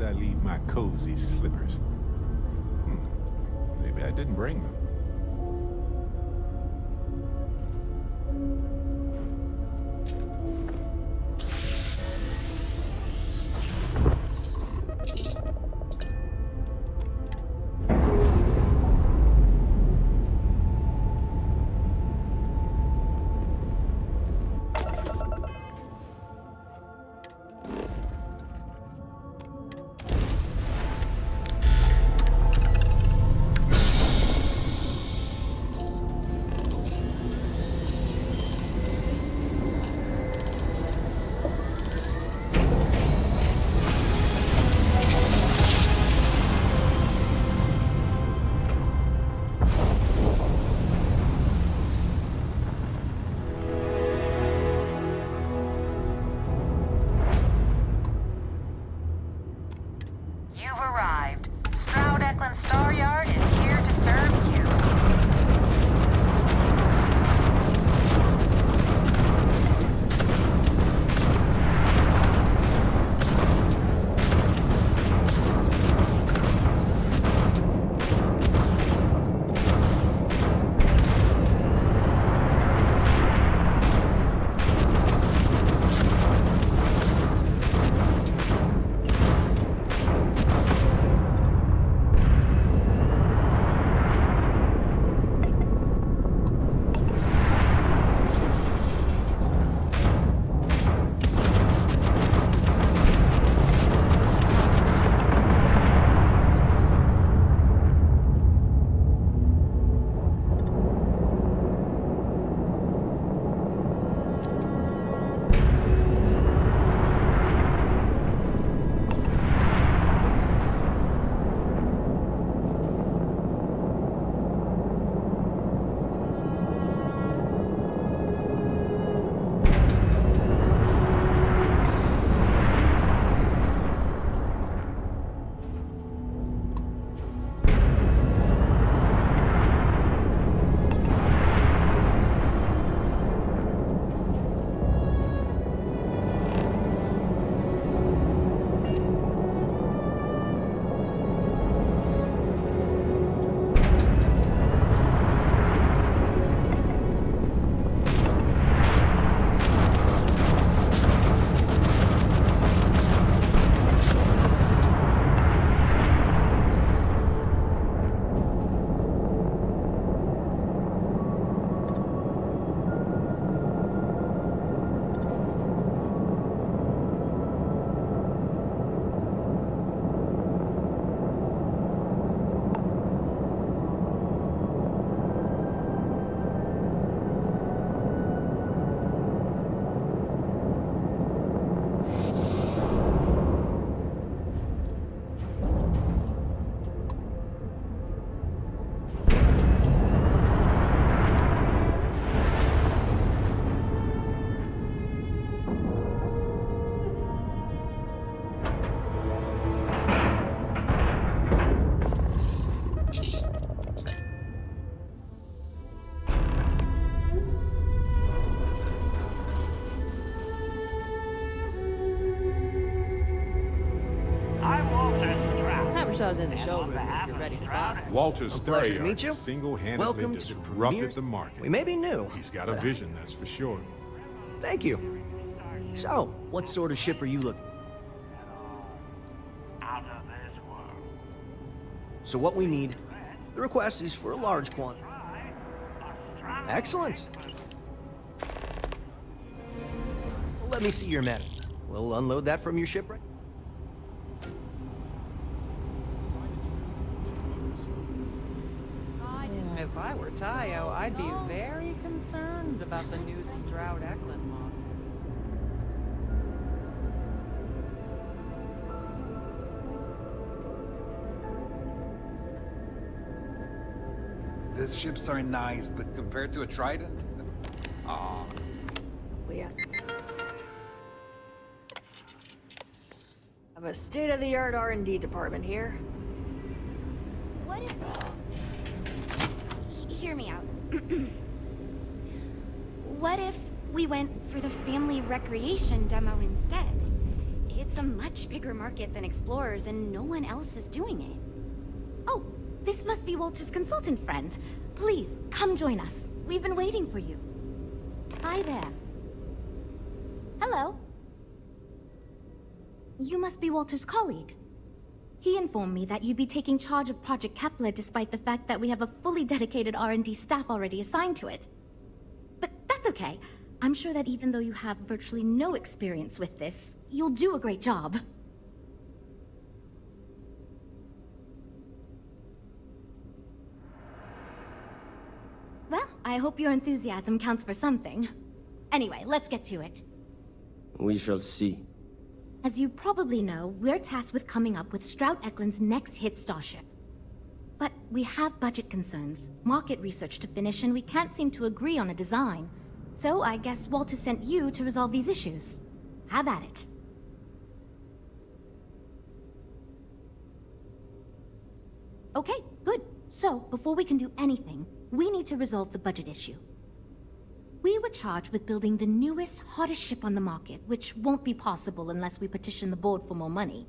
did I leave my cozy slippers? Maybe I didn't bring them. Shaw's in the showroom if you're ready to buy. Walter Pleasure to meet you. single-handedly Welcome to the disrupted premiere. the market. We may be new. He's got a vision, that's for sure. Thank you. So, what sort of ship are you looking? Out of this world. So what we need, the request is for a large quantity. Excellent. Let me see your map. We'll unload that from your ship right. If I were Tayo, I'd be very concerned about the new Stroud-Eklund models. These ships are nice, but compared to a Trident? Aw. We have a state-of-the-art R&D department here. What if... Hear me out. What if we went for the family recreation demo instead? It's a much bigger market than Explorers, and no one else is doing it. Oh, this must be Walter's consultant friend. Please, come join us. We've been waiting for you. Hi there. Hello. You must be Walter's colleague. He informed me that you'd be taking charge of Project Kepler despite the fact that we have a fully dedicated R&D staff already assigned to it. But that's okay. I'm sure that even though you have virtually no experience with this, you'll do a great job. Well, I hope your enthusiasm counts for something. Anyway, let's get to it. We shall see. As you probably know, we're tasked with coming up with Stroud Eklund's next hit starship. But we have budget concerns, market research to finish, and we can't seem to agree on a design. So I guess Walter sent you to resolve these issues. Have at it. Okay, good. So, before we can do anything, we need to resolve the budget issue. We were charged with building the newest, hottest ship on the market, which won't be possible unless we petition the board for more money.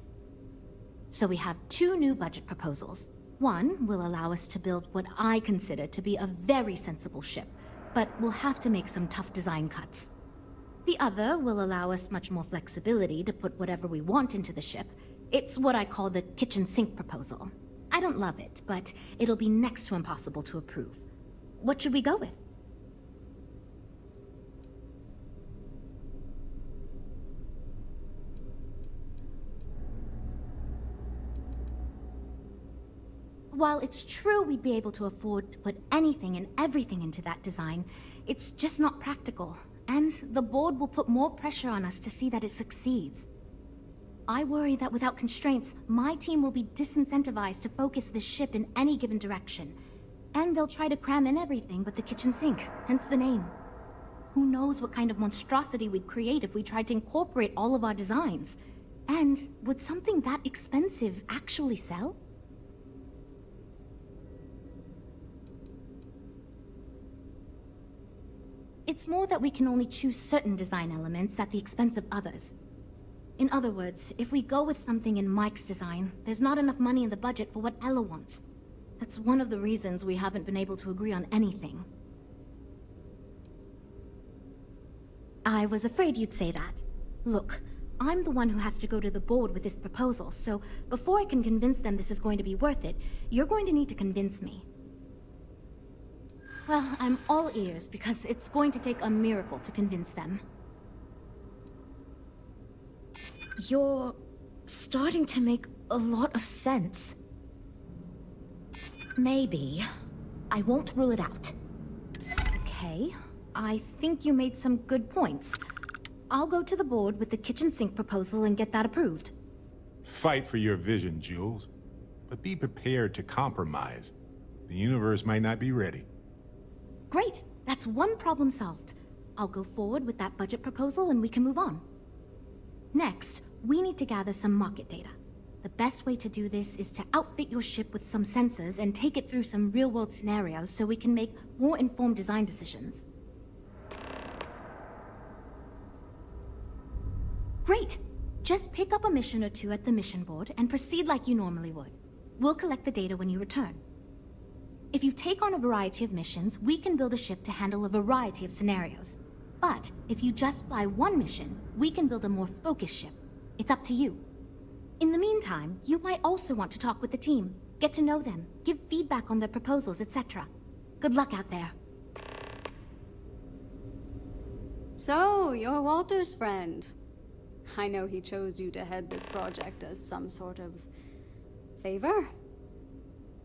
So we have two new budget proposals. One will allow us to build what I consider to be a very sensible ship, but we'll have to make some tough design cuts. The other will allow us much more flexibility to put whatever we want into the ship. It's what I call the kitchen sink proposal. I don't love it, but it'll be next to impossible to approve. What should we go with? While it's true we'd be able to afford to put anything and everything into that design, it's just not practical, and the board will put more pressure on us to see that it succeeds. I worry that without constraints, my team will be disincentivized to focus this ship in any given direction, and they'll try to cram in everything but the kitchen sink, hence the name. Who knows what kind of monstrosity we'd create if we tried to incorporate all of our designs? And would something that expensive actually sell? It's more that we can only choose certain design elements at the expense of others. In other words, if we go with something in Mike's design, there's not enough money in the budget for what Ella wants. That's one of the reasons we haven't been able to agree on anything. I was afraid you'd say that. Look, I'm the one who has to go to the board with this proposal, so before I can convince them this is going to be worth it, you're going to need to convince me. Well, I'm all ears because it's going to take a miracle to convince them. You're starting to make a lot of sense. Maybe. I won't rule it out. Okay, I think you made some good points. I'll go to the board with the kitchen sink proposal and get that approved. Fight for your vision, Jules. But be prepared to compromise. The universe might not be ready. Great, that's one problem solved. I'll go forward with that budget proposal and we can move on. Next, we need to gather some market data. The best way to do this is to outfit your ship with some sensors and take it through some real-world scenarios so we can make more informed design decisions. Great! Just pick up a mission or two at the mission board and proceed like you normally would. We'll collect the data when you return. If you take on a variety of missions, we can build a ship to handle a variety of scenarios. But if you just fly one mission, we can build a more focused ship. It's up to you. In the meantime, you might also want to talk with the team, get to know them, give feedback on their proposals, etc. Good luck out there. So, you're Walter's friend. I know he chose you to head this project as some sort of favor.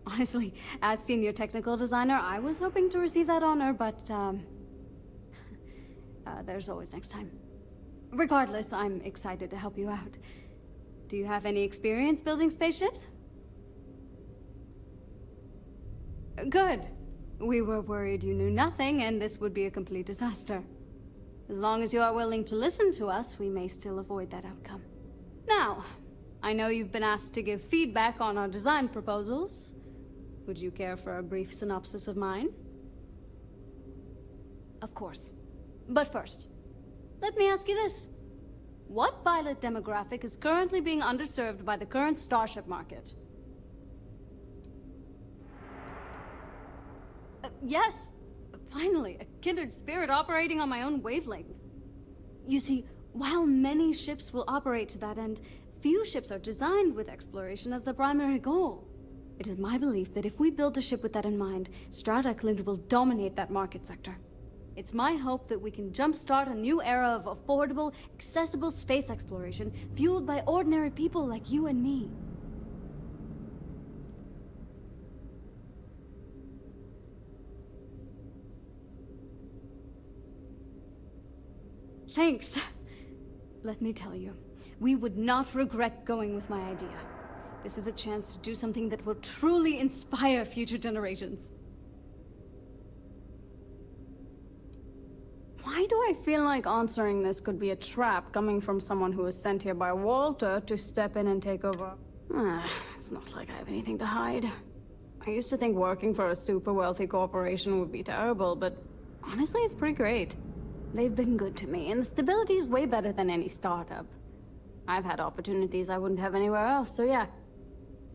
Honestly, as senior technical designer, I was hoping to receive that honor, but, there's always next time. Regardless, I'm excited to help you out. Do you have any experience building spaceships? Good. We were worried you knew nothing, and this would be a complete disaster. As long as you are willing to listen to us, we may still avoid that outcome. Now, I know you've been asked to give feedback on our design proposals. Would you care for a brief synopsis of mine? Of course. But first, let me ask you this. What pilot demographic is currently being underserved by the current starship market? Yes! Finally, a kindred spirit operating on my own wavelength. You see, while many ships will operate to that end, few ships are designed with exploration as the primary goal. It is my belief that if we build a ship with that in mind, Stroud Eklund will dominate that market sector. It's my hope that we can jumpstart a new era of affordable, accessible space exploration, fueled by ordinary people like you and me. Thanks. Let me tell you, we would not regret going with my idea. This is a chance to do something that will truly inspire future generations. Why do I feel like answering this could be a trap coming from someone who was sent here by Walter to step in and take over? It's not like I have anything to hide. I used to think working for a super wealthy corporation would be terrible, but honestly, it's pretty great. They've been good to me, and the stability is way better than any startup. I've had opportunities I wouldn't have anywhere else, so yeah.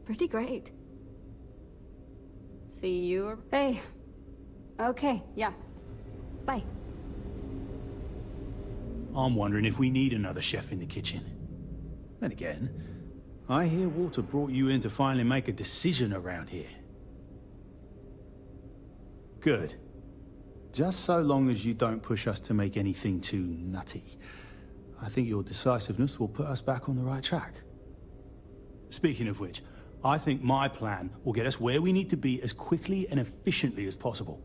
Pretty great. See you. Hey. Okay, yeah. Bye. I'm wondering if we need another chef in the kitchen. Then again, I hear Walter brought you in to finally make a decision around here. Good. Just so long as you don't push us to make anything too nutty. I think your decisiveness will put us back on the right track. Speaking of which, I think my plan will get us where we need to be as quickly and efficiently as possible.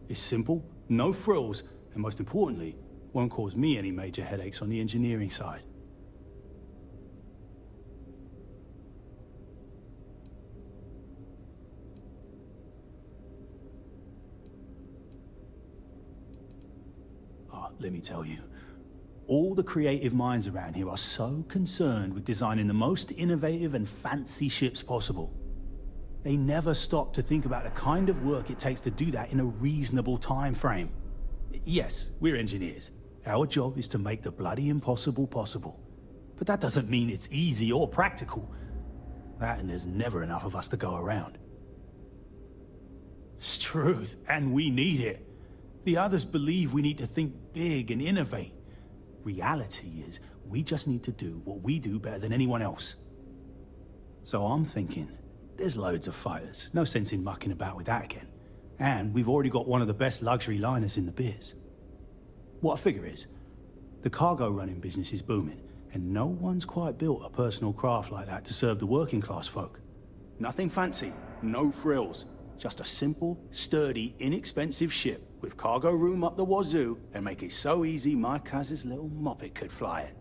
It's simple, no frills, and most importantly, won't cause me any major headaches on the engineering side. Let me tell you, all the creative minds around here are so concerned with designing the most innovative and fancy ships possible. They never stop to think about the kind of work it takes to do that in a reasonable time frame. Yes, we're engineers. Our job is to make the bloody impossible possible. But that doesn't mean it's easy or practical. That and there's never enough of us to go around. It's truth, and we need it. The others believe we need to think big and innovate. Reality is, we just need to do what we do better than anyone else. So I'm thinking, there's loads of fighters. No sense in mucking about with that again. And we've already got one of the best luxury liners in the biz. What I figure is, the cargo running business is booming, and no one's quite built a personal craft like that to serve the working class folk. Nothing fancy, no frills. Just a simple, sturdy, inexpensive ship with cargo room up the wazoo and make it so easy my cousin's little moppet could fly it.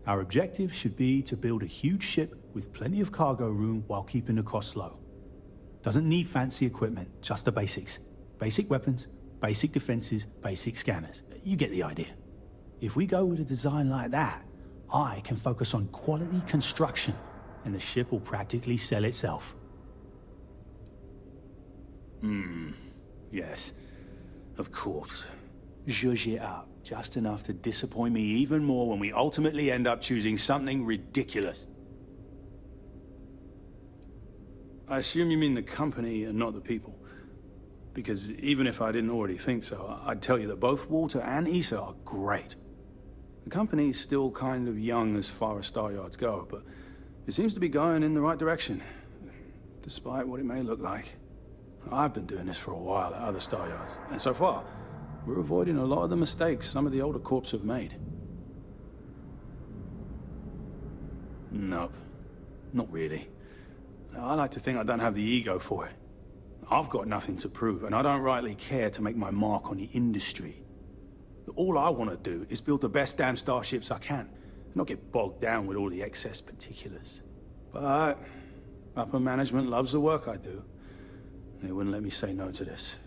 Our objective should be to build a huge ship with plenty of cargo room while keeping the costs low. Doesn't need fancy equipment, just the basics. Basic weapons, basic defenses, basic scanners. You get the idea. If we go with a design like that, I can focus on quality construction, and the ship will practically sell itself. Yes. Of course. Zhuzh it up, just enough to disappoint me even more when we ultimately end up choosing something ridiculous. I assume you mean the company and not the people. Because even if I didn't already think so, I'd tell you that both Walter and Issa are great. The company's still kind of young as far as Star Yards go, but it seems to be going in the right direction, despite what it may look like. I've been doing this for a while at other Star Yards, and so far, we're avoiding a lot of the mistakes some of the older corps have made. Nope, not really. I like to think I don't have the ego for it. I've got nothing to prove, and I don't rightly care to make my mark on the industry. All I want to do is build the best damn starships I can, and not get bogged down with all the excess particulars. But upper management loves the work I do, and they wouldn't let me say no to this.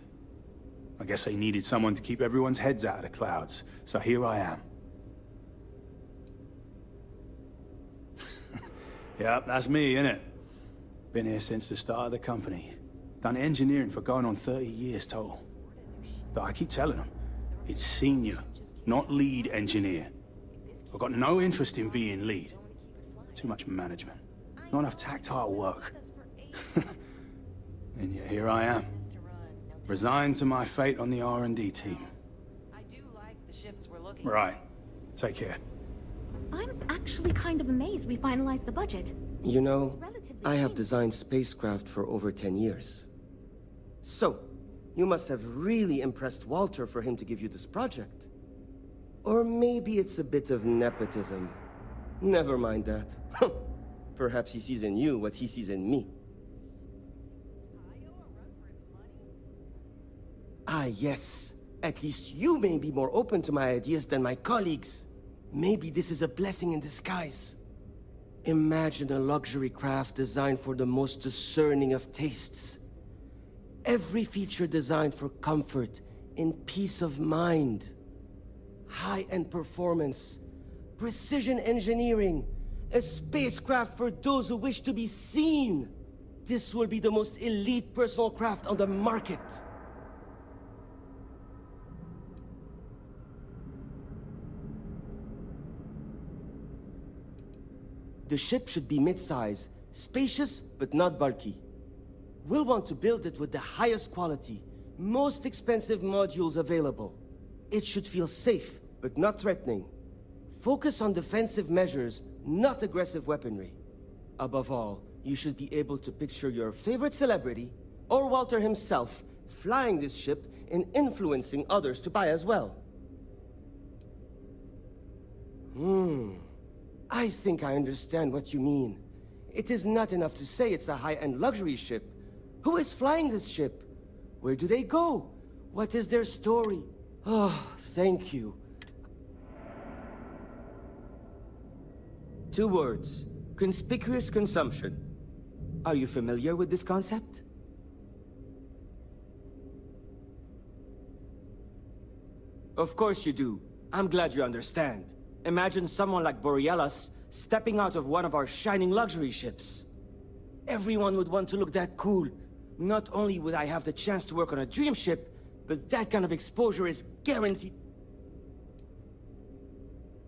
I guess they needed someone to keep everyone's heads out of the clouds, so here I am. Yeah, that's me, innit? Been here since the start of the company. Done engineering for going on 30 years total. But I keep telling them, it's senior, not lead engineer. I've got no interest in being lead. Too much management. Not enough tactile work. And yet here I am. Resigned to my fate on the R&D team. I do like the ships we're looking Right. Take care. I'm actually kind of amazed we finalized the budget. You know, It's relatively I have famous. designed spacecraft for over 10 years. So, you must have really impressed Walter for him to give you this project. Or maybe it's a bit of nepotism. Never mind that. Perhaps he sees in you what he sees in me. Ah, yes. At least you may be more open to my ideas than my colleagues. Maybe this is a blessing in disguise. Imagine a luxury craft designed for the most discerning of tastes. Every feature designed for comfort and peace of mind. High-end performance, precision engineering, a spacecraft for those who wish to be seen. This will be the most elite personal craft on the market. The ship should be mid-size, spacious but not bulky. We'll want to build it with the highest quality, most expensive modules available. It should feel safe, but not threatening. Focus on defensive measures, not aggressive weaponry. Above all, you should be able to picture your favorite celebrity, or Walter himself, flying this ship and influencing others to buy as well. I think I understand what you mean. It is not enough to say it's a high-end luxury ship. Who is flying this ship? Where do they go? What is their story? Oh, thank you. 2 words. Conspicuous consumption. Are you familiar with this concept? Of course you do. I'm glad you understand. Imagine someone like Borealis stepping out of one of our shining luxury ships. Everyone would want to look that cool. Not only would I have the chance to work on a dream ship, but that kind of exposure is guaranteed.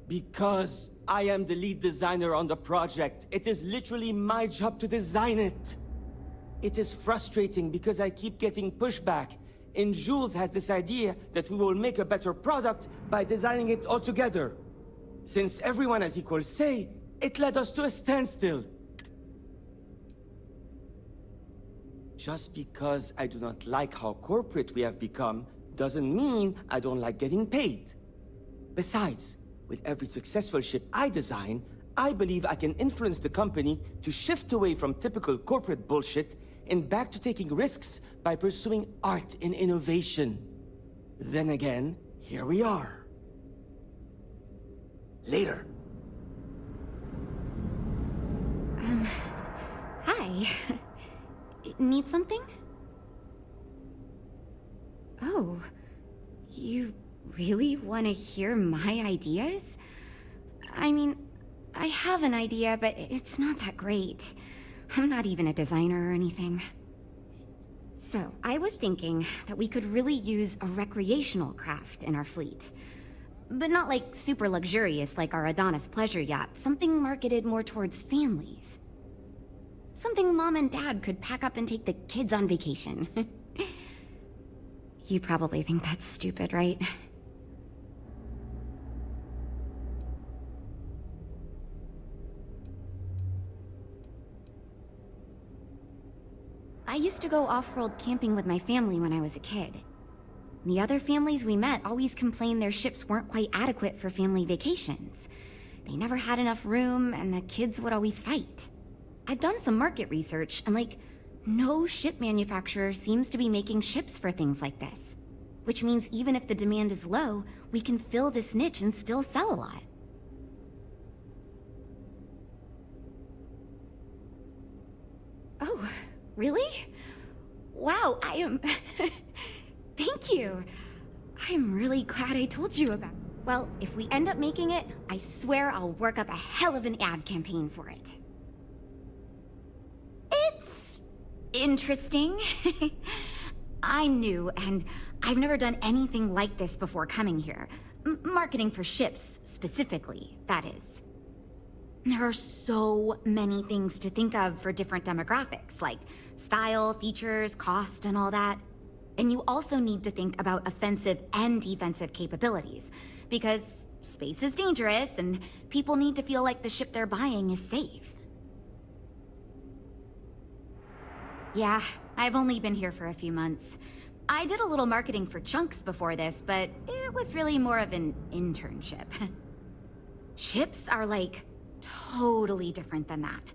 Because I am the lead designer on the project, it is literally my job to design it. It is frustrating because I keep getting pushback, and Jules has this idea that we will make a better product by designing it all together. Since everyone has equal say, it led us to a standstill. Just because I do not like how corporate we have become, doesn't mean I don't like getting paid. Besides, with every successful ship I design, I believe I can influence the company to shift away from typical corporate bullshit and back to taking risks by pursuing art and innovation. Then again, here we are. Later. Hi. Need something? Oh, you really want to hear my ideas? I mean, I have an idea, but it's not that great. I'm not even a designer or anything. So, I was thinking that we could really use a recreational craft in our fleet. But not like super luxurious like our Adonis pleasure yacht, something marketed more towards families. Something Mom and Dad could pack up and take the kids on vacation. You probably think that's stupid, right? I used to go off-world camping with my family when I was a kid. The other families we met always complained their ships weren't quite adequate for family vacations. They never had enough room, and the kids would always fight. I've done some market research, and no ship manufacturer seems to be making ships for things like this. Which means even if the demand is low, we can fill this niche and still sell a lot. Oh, really? Wow, I am... Thank you. I'm really glad I told you about it. Well, if we end up making it, I swear I'll work up a hell of an ad campaign for it. It's interesting. I'm new, and I've never done anything like this before coming here. Marketing for ships, specifically, that is. There are so many things to think of for different demographics, like style, features, cost, and all that. And you also need to think about offensive and defensive capabilities, because space is dangerous, and people need to feel like the ship they're buying is safe. Yeah, I've only been here for a few months. I did a little marketing for Chunks before this, but it was really more of an internship. Ships are like totally different than that.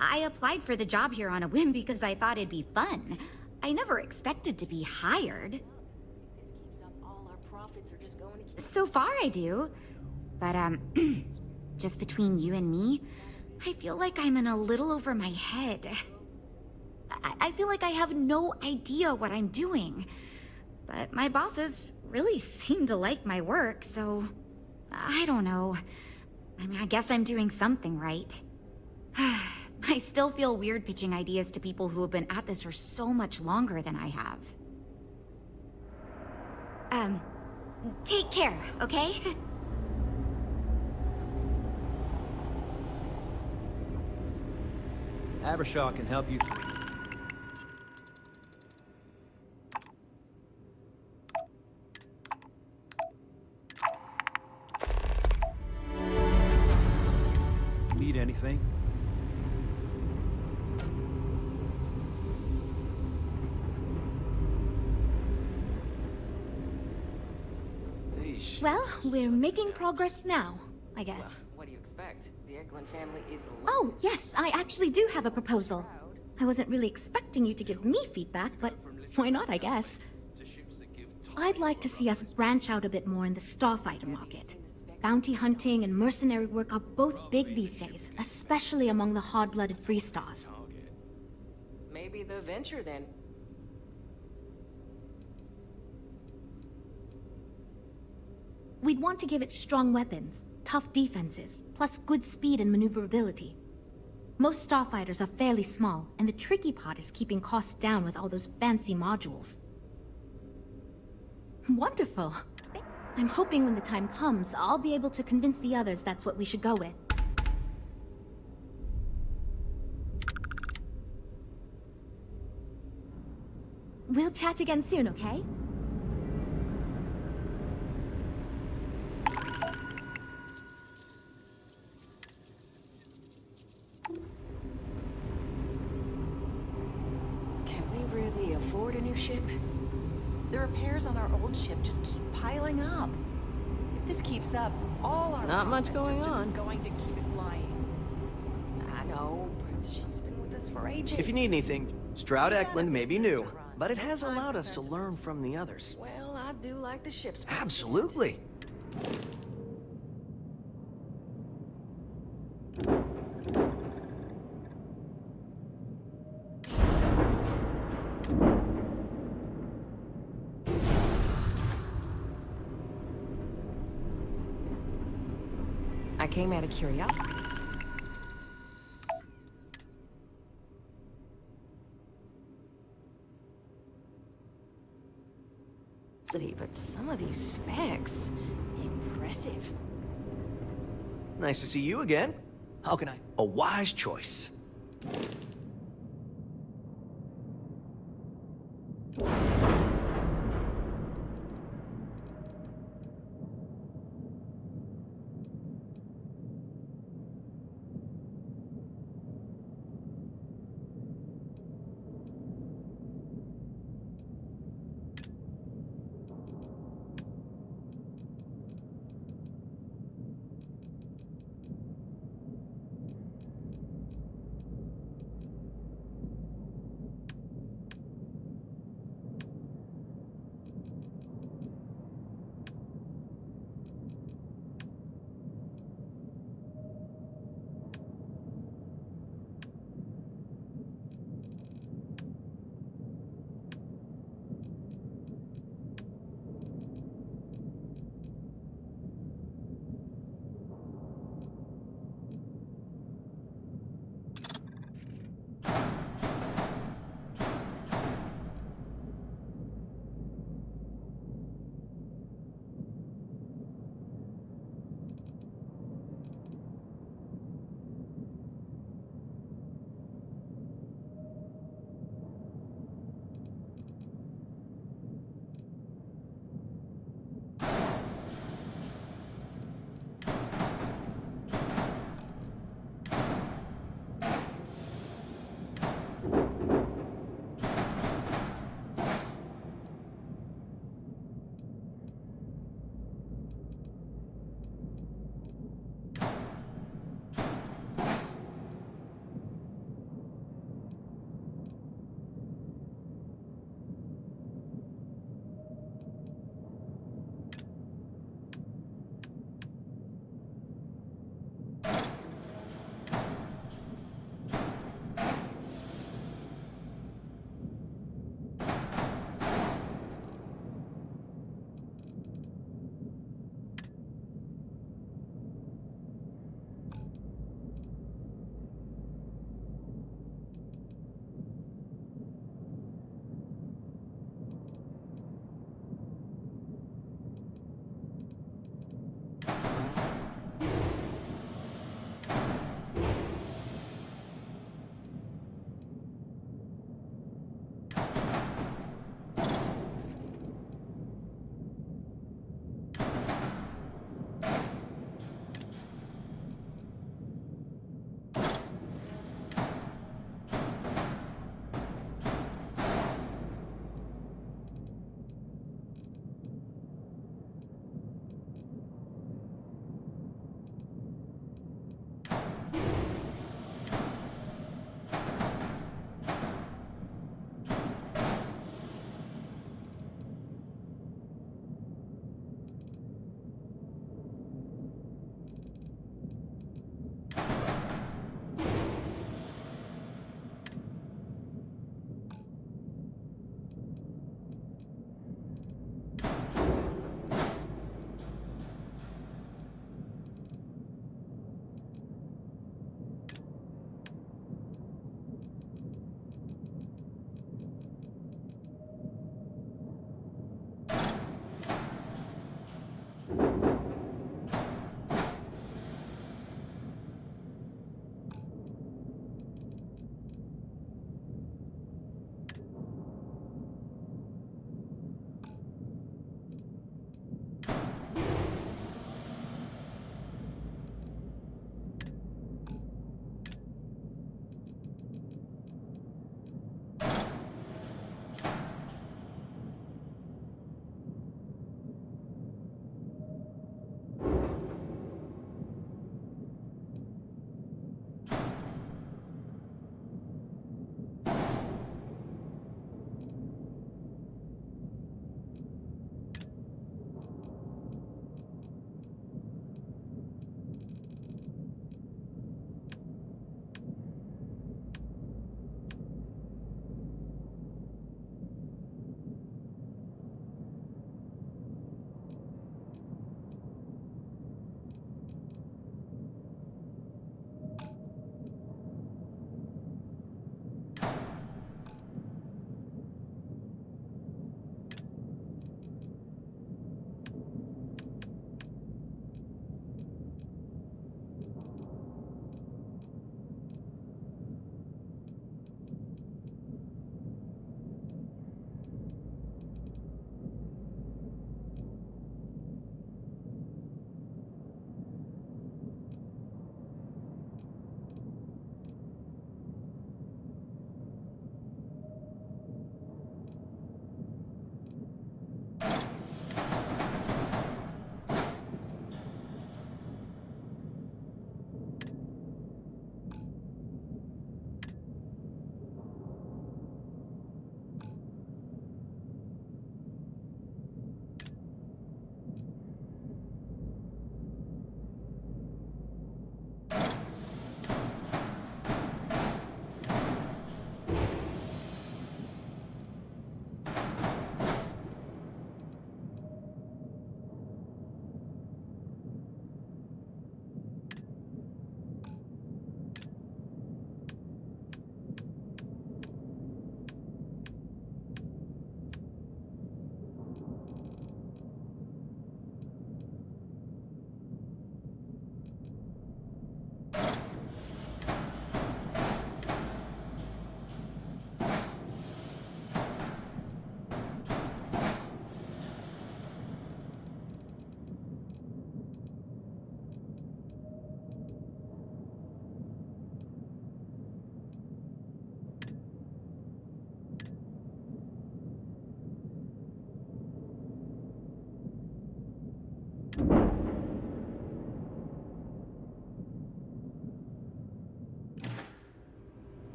I applied for the job here on a whim because I thought it'd be fun. I never expected to be hired. So far I do. But just between you and me, I feel like I'm in a little over my head. I feel like I have no idea what I'm doing. But my bosses really seem to like my work, so I don't know. I mean, I guess I'm doing something right. I still feel weird pitching ideas to people who have been at this for so much longer than I have. Take care, okay? Abershaw can help you. Need anything? Well, we're making progress now, I guess. What do you expect? The Eklund family is Oh, yes, I actually do have a proposal. I wasn't really expecting you to give me feedback, but why not, I guess. I'd like to see us branch out a bit more in the starfighter market. Bounty hunting and mercenary work are both big these days, especially among the hard-blooded free stars. Maybe the venture then. We'd want to give it strong weapons, tough defenses, plus good speed and maneuverability. Most starfighters are fairly small, and the tricky part is keeping costs down with all those fancy modules. Wonderful. I'm hoping when the time comes, I'll be able to convince the others that's what we should go with. We'll chat again soon, okay? Can we really afford a new ship? The repairs on our old ship just keep piling up. If this keeps up, all our Not much profits going are just on. going to keep it flying. I know, but she's been with us for ages. If you need anything, Stroud Eklund may be new, but it has allowed us to learn from the others. Well, I do like the ship's Absolutely. I came out of curiosity. But some of these specs, impressive. Nice to see you again. How can I? A wise choice.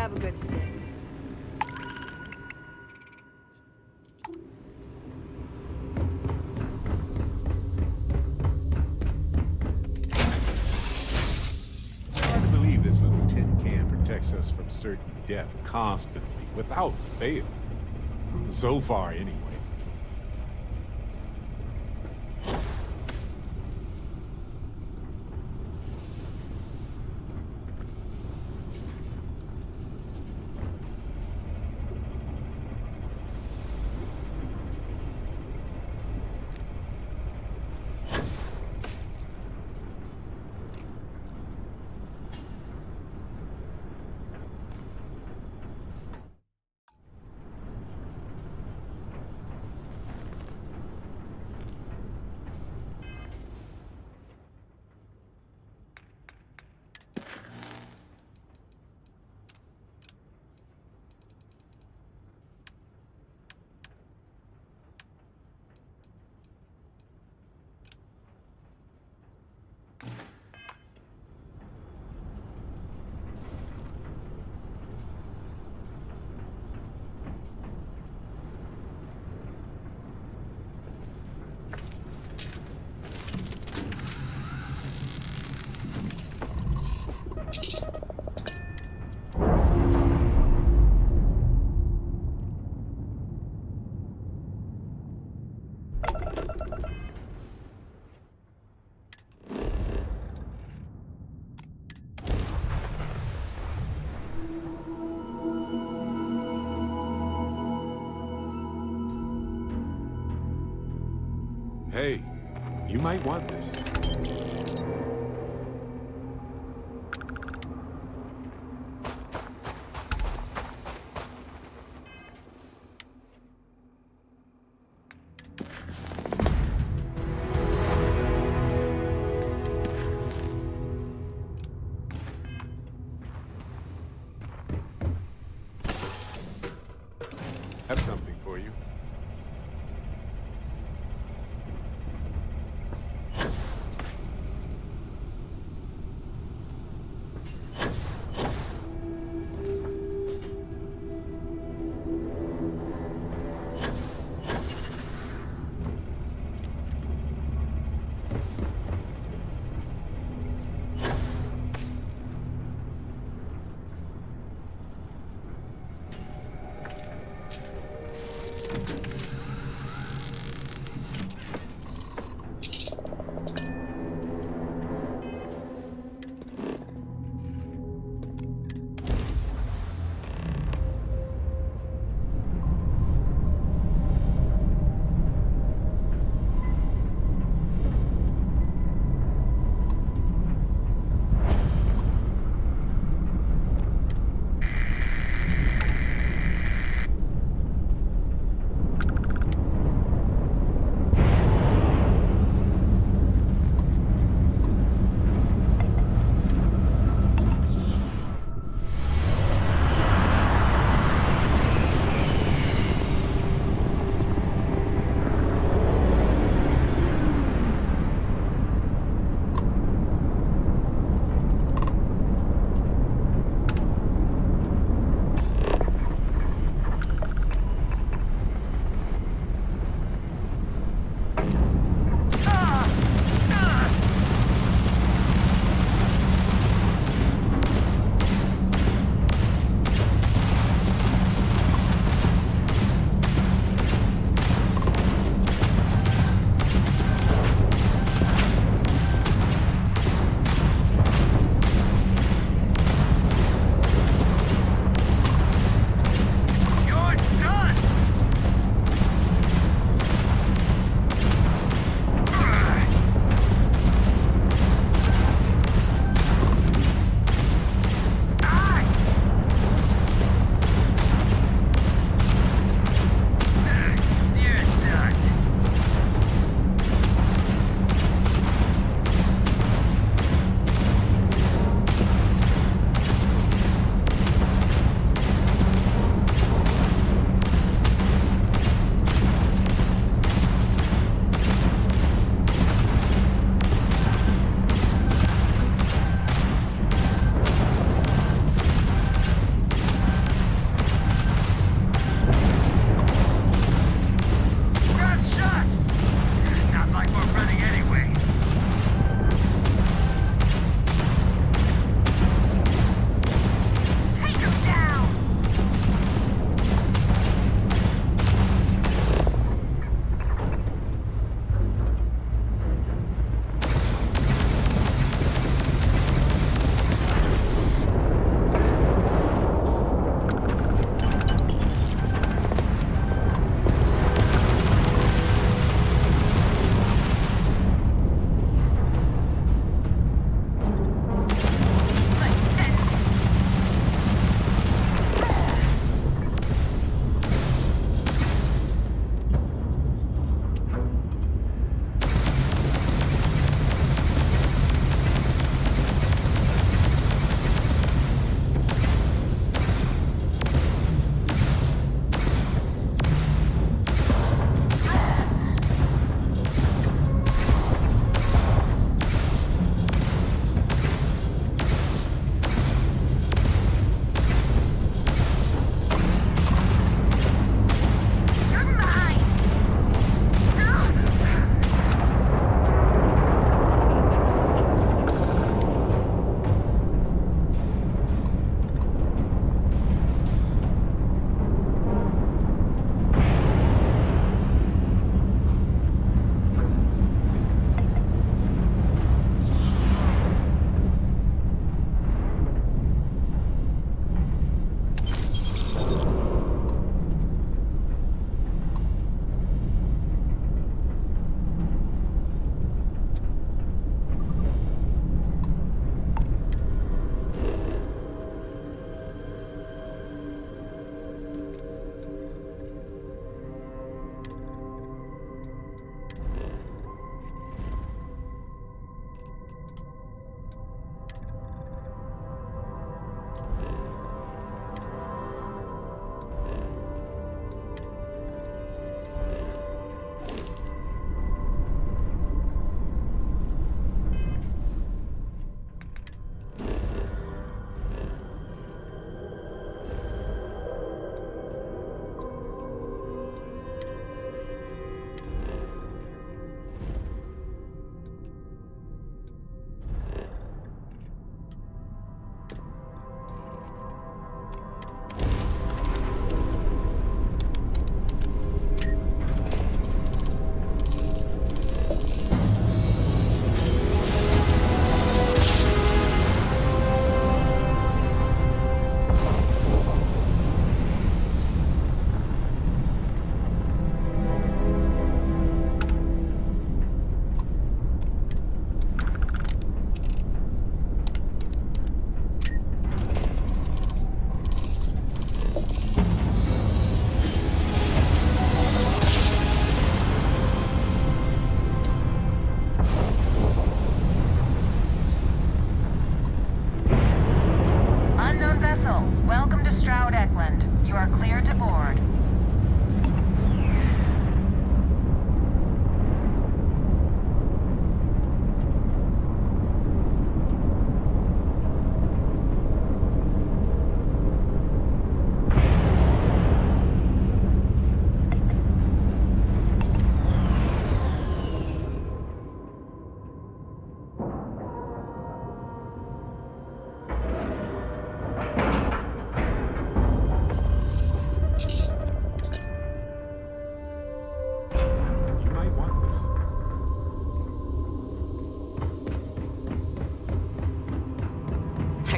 have a good stay. Hard to believe this little tin can protects us from certain death constantly, without fail. So far, anyway. Hey, you might want this. Have something for you.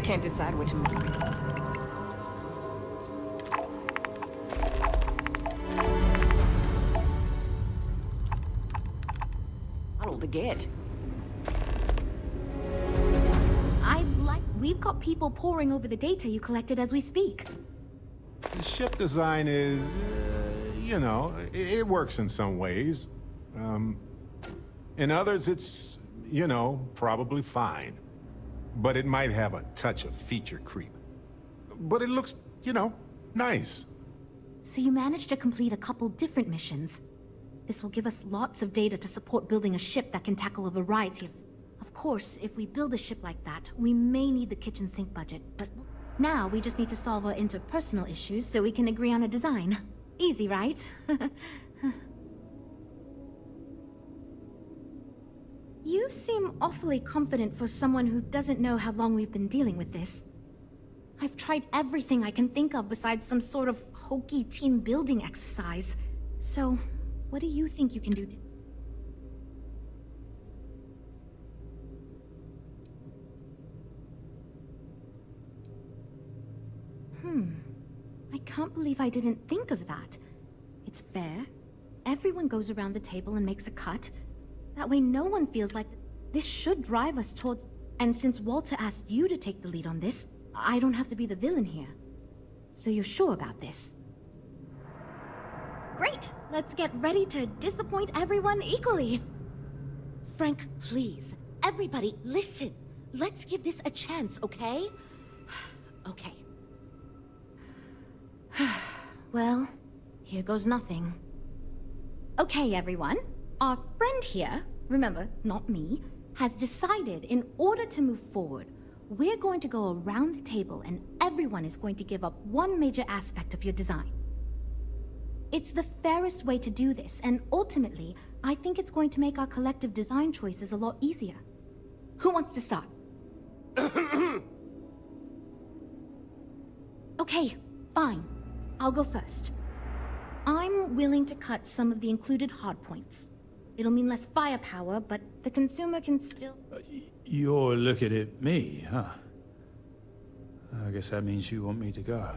can't decide which... model to get. We've got people poring over the data you collected as we speak. The ship design is, you know, it works in some ways. In others, it's, you know, probably fine. But it might have a touch of feature creep. But it looks, you know, nice. So you managed to complete a couple different missions. This will give us lots of data to support building a ship that can tackle a variety of... Of course, if we build a ship like that, we may need the kitchen sink budget, but now we just need to solve our interpersonal issues so we can agree on a design. Easy, right? You seem awfully confident for someone who doesn't know how long we've been dealing with this. I've tried everything I can think of besides some sort of hokey team building exercise. So, what do you think you can do? I can't believe I didn't think of that. It's fair. Everyone goes around the table and makes a cut. That way no one feels like... This should drive us towards... And since Walter asked you to take the lead on this, I don't have to be the villain here. So you're sure about this? Great! Let's get ready to disappoint everyone equally. Frank, please. Everybody, listen. Let's give this a chance, okay? Okay. Well, here goes nothing. Okay, everyone. Our friend here, remember, not me, has decided in order to move forward, we're going to go around the table and everyone is going to give up one major aspect of your design. It's the fairest way to do this, and ultimately, I think it's going to make our collective design choices a lot easier. Who wants to start? Okay, fine. I'll go first. I'm willing to cut some of the included hardpoints. It'll mean less firepower, but the consumer can still... You're looking at me, huh? I guess that means you want me to go.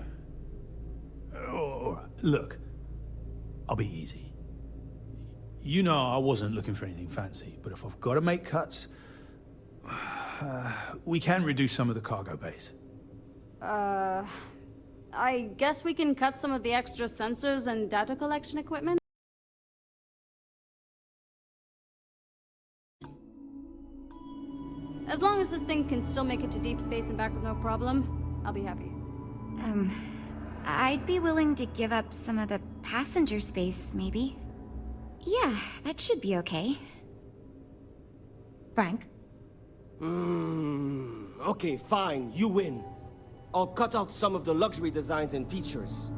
Oh, look, I'll be easy. You know I wasn't looking for anything fancy, but if I've got to make cuts, we can reduce some of the cargo base. I guess we can cut some of the extra sensors and data collection equipment? As long as this thing can still make it to deep space and back with no problem, I'll be happy. I'd be willing to give up some of the passenger space, maybe. Yeah, that should be okay. Frank? Okay, fine, you win. I'll cut out some of the luxury designs and features.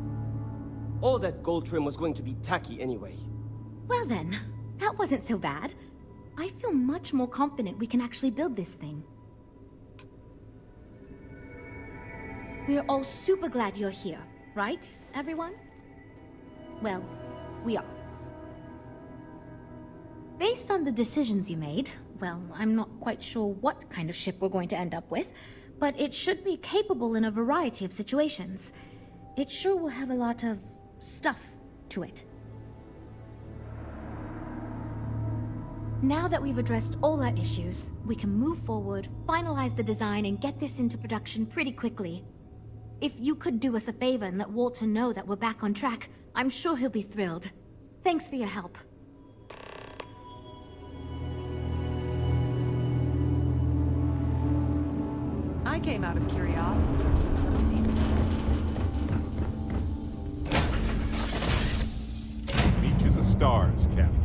All that gold trim was going to be tacky anyway. Well then, that wasn't so bad. I feel much more confident we can actually build this thing. We're all super glad you're here, right, everyone? Well, we are. Based on the decisions you made, well, I'm not quite sure what kind of ship we're going to end up with, but it should be capable in a variety of situations. It sure will have a lot of stuff to it. Now that we've addressed all our issues, we can move forward, finalize the design, and get this into production pretty quickly. If you could do us a favor and let Walter know that we're back on track, I'm sure he'll be thrilled. Thanks for your help. I came out of curiosity. Some of these... Meet you the stars, Captain.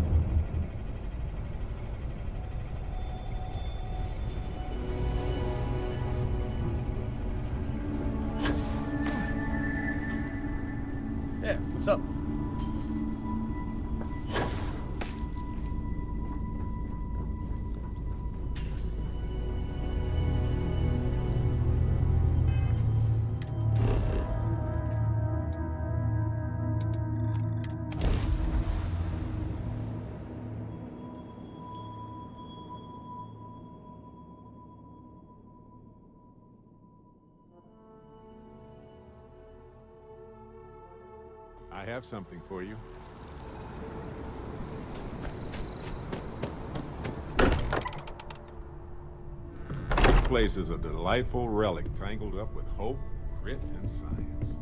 Yeah, what's up? I have something for you. This place is a delightful relic tangled up with hope, grit, and science.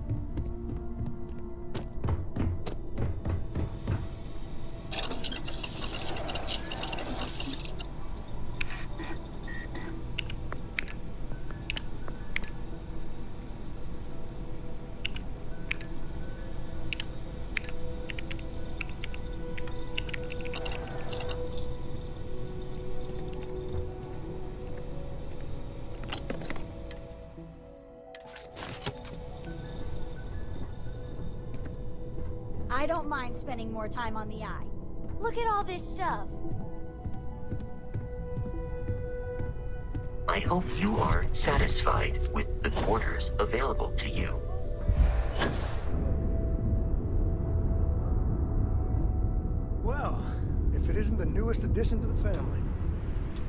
I don't mind spending more time on the eye. Look at all this stuff. I hope you are satisfied with the quarters available to you. Well, if it isn't the newest addition to the family.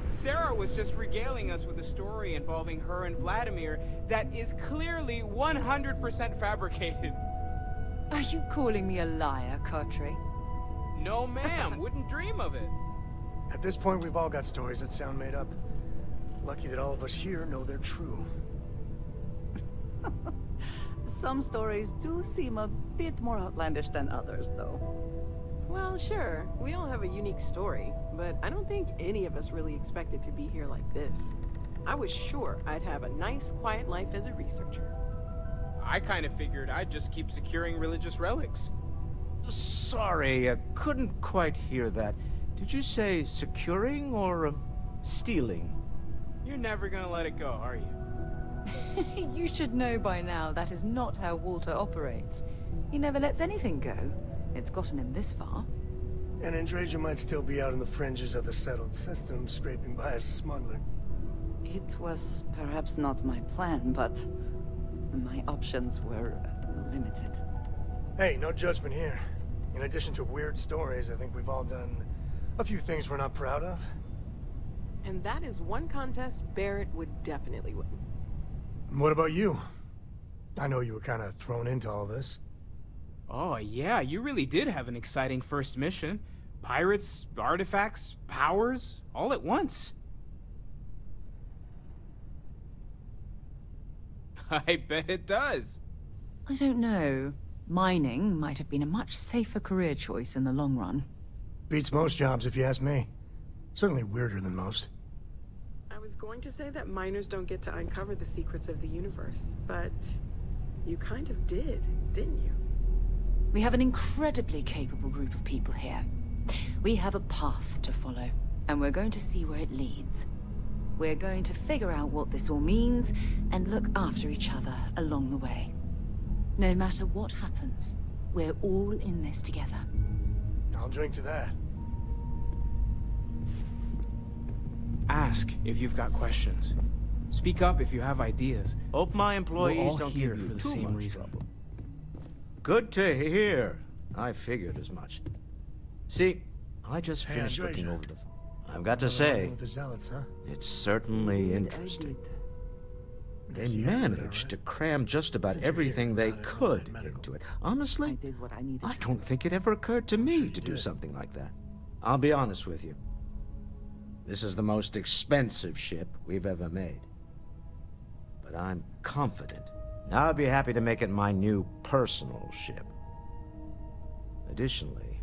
Sarah was just regaling us with a story involving her and Vladimir that is clearly 100% fabricated. Are you calling me a liar, Cartray? No, ma'am. Wouldn't dream of it. At this point, we've all got stories that sound made up. Lucky that all of us here know they're true. Some stories do seem a bit more outlandish than others, though. Well, sure. We all have a unique story, but I don't think any of us really expected to be here like this. I was sure I'd have a nice, quiet life as a researcher. I kind of figured I'd just keep securing religious relics. Sorry, I couldn't quite hear that. Did you say securing or stealing? You're never gonna let it go, are you? You should know by now that is not how Walter operates. He never lets anything go. It's gotten him this far. And Andreja might still be out in the fringes of the settled system, scraping by as a smuggler. It was perhaps not my plan, but my options were limited. Hey, no judgment here. In addition to weird stories, I think we've all done a few things we're not proud of. And that is one contest Barrett would definitely win. And what about you? I know you were kind of thrown into all this. Oh, yeah, you really did have an exciting first mission. Pirates, artifacts, powers, all at once. I bet it does. I don't know. Mining might have been a much safer career choice in the long run. Beats most jobs, if you ask me. Certainly weirder than most. I was going to say that miners don't get to uncover the secrets of the universe, but you kind of did, didn't you? We have an incredibly capable group of people here. We have a path to follow, and we're going to see where it leads. We're going to figure out what this all means, and look after each other along the way. No matter what happens, we're all in this together. I'll drink to that. Ask if you've got questions. Speak up if you have ideas. Hope my employees don't here give you for the too same much reason. trouble. Good to hear. I figured as much. See, I just Hey, finished Andreja. looking over the... I've got to say, With the zealots, huh? it's certainly interesting. They managed to cram just about everything they could into it. Honestly, I don't think it ever occurred to me to do something like that. I'll be honest with you. This is the most expensive ship we've ever made. But I'm confident. I'll be happy to make it my new personal ship. Additionally,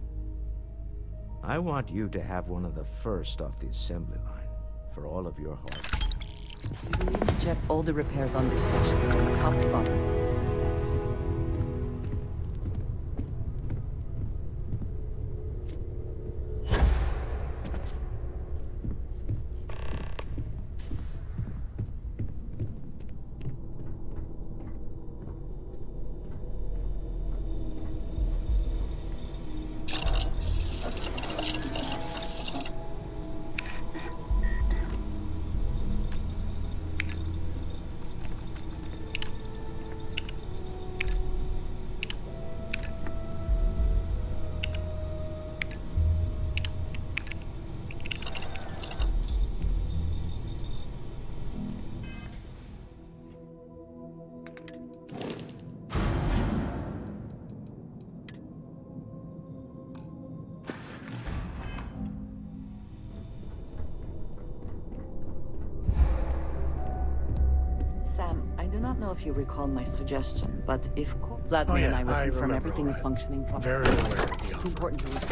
I want you to have one of the first off the assembly line for all of your hard. We need to check all the repairs on this station, from top to bottom. As they say. I do not know if you recall my suggestion, but if Vladimir and I will confirm remember everything all is that. functioning properly. Very aware of It's the too important to risk.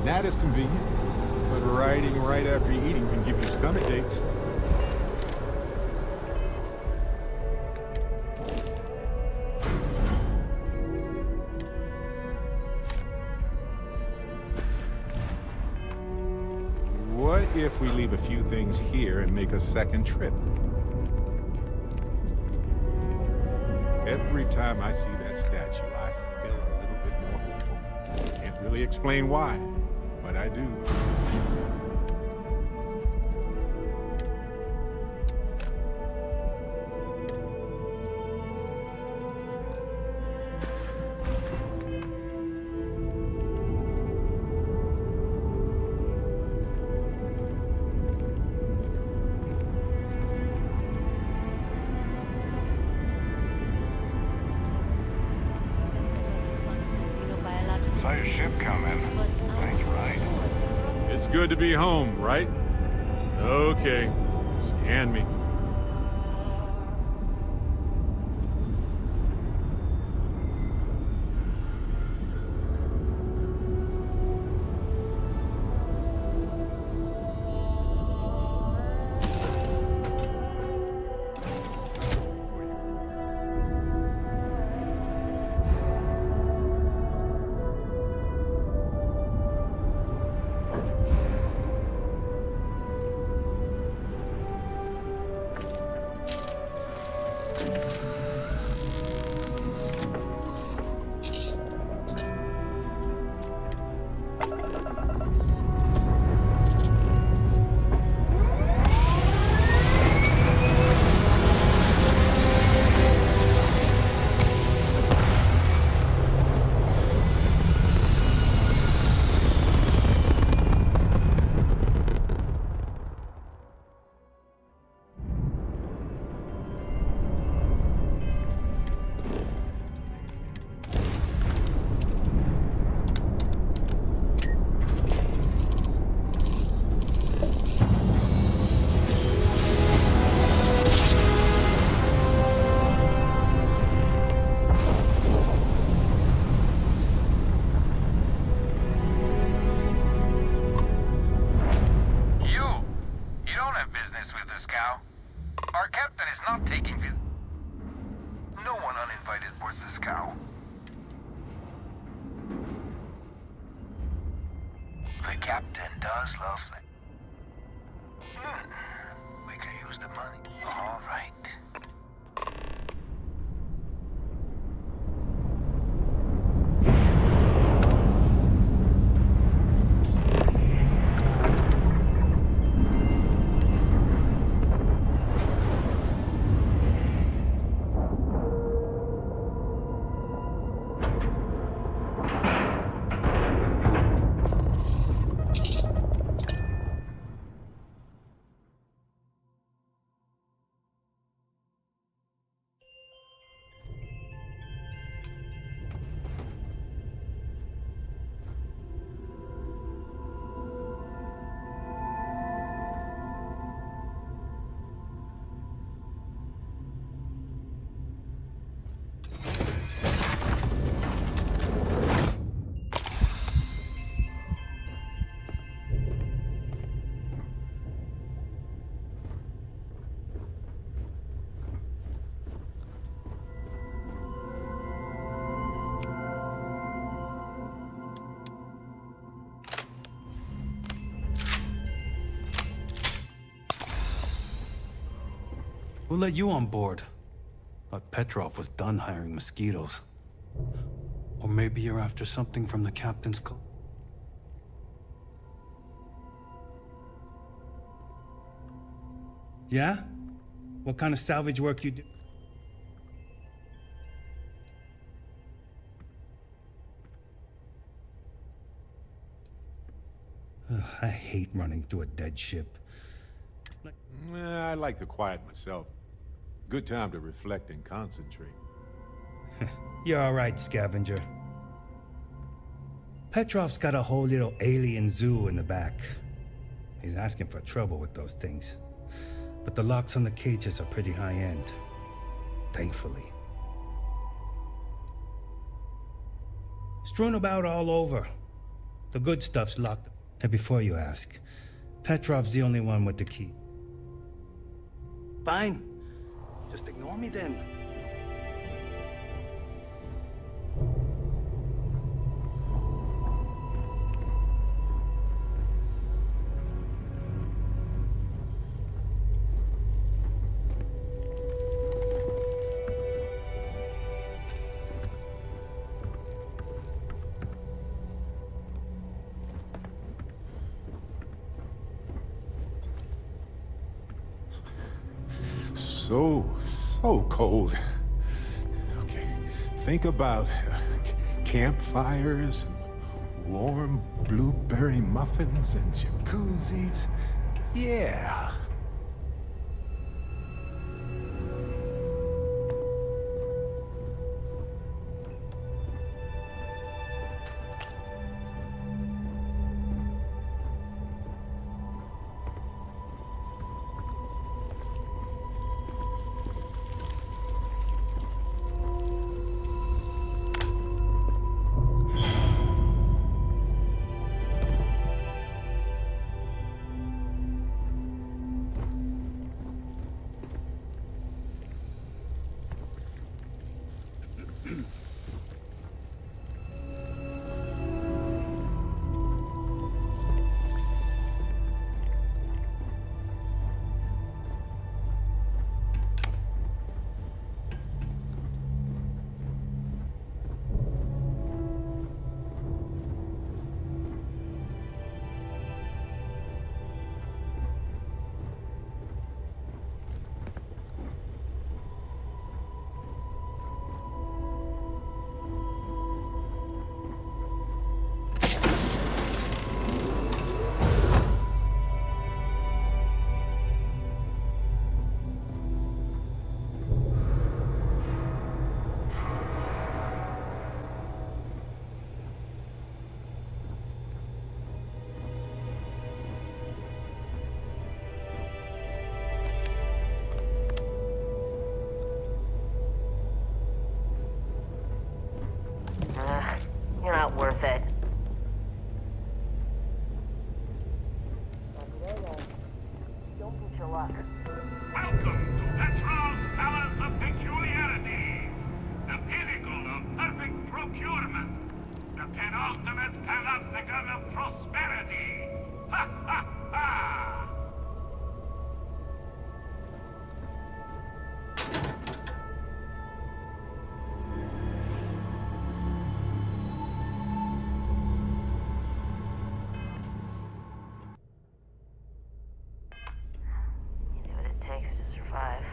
That is convenient, but riding right after eating can give you stomach aches. What if we leave a few things here and make a second trip? Every time I see that statue, I feel a little bit more hopeful. Can't really explain why, but I do. Saw your ship coming. Nice ride. It's good to be home, right? Okay, just hand me. You don't have business with the SCOW. Our captain is not taking no one uninvited board the SCOW. The captain does love we could use the money. All right. Who let you on board? Thought Petrov was done hiring mosquitoes. Or maybe you're after something from the captain's co- Yeah? What kind of salvage work you do? Ugh, I hate running through a dead ship. I like to quiet myself. Good time to reflect and concentrate. You're all right, scavenger. Petrov's got a whole little alien zoo in the back. He's asking for trouble with those things. But the locks on the cages are pretty high-end. Thankfully. Strewn about all over. The good stuff's locked. And before you ask, Petrov's the only one with the key. Fine. Just ignore me then. So cold. Okay, think about campfires, warm blueberry muffins, and jacuzzis. Yeah. You're not worth it. Don't beat your luck. Welcome to Petrov's Palace of Peculiarities, the pinnacle of perfect procurement, the penultimate panopticon of prosperity. Ha ha ha! You do what it takes to survive.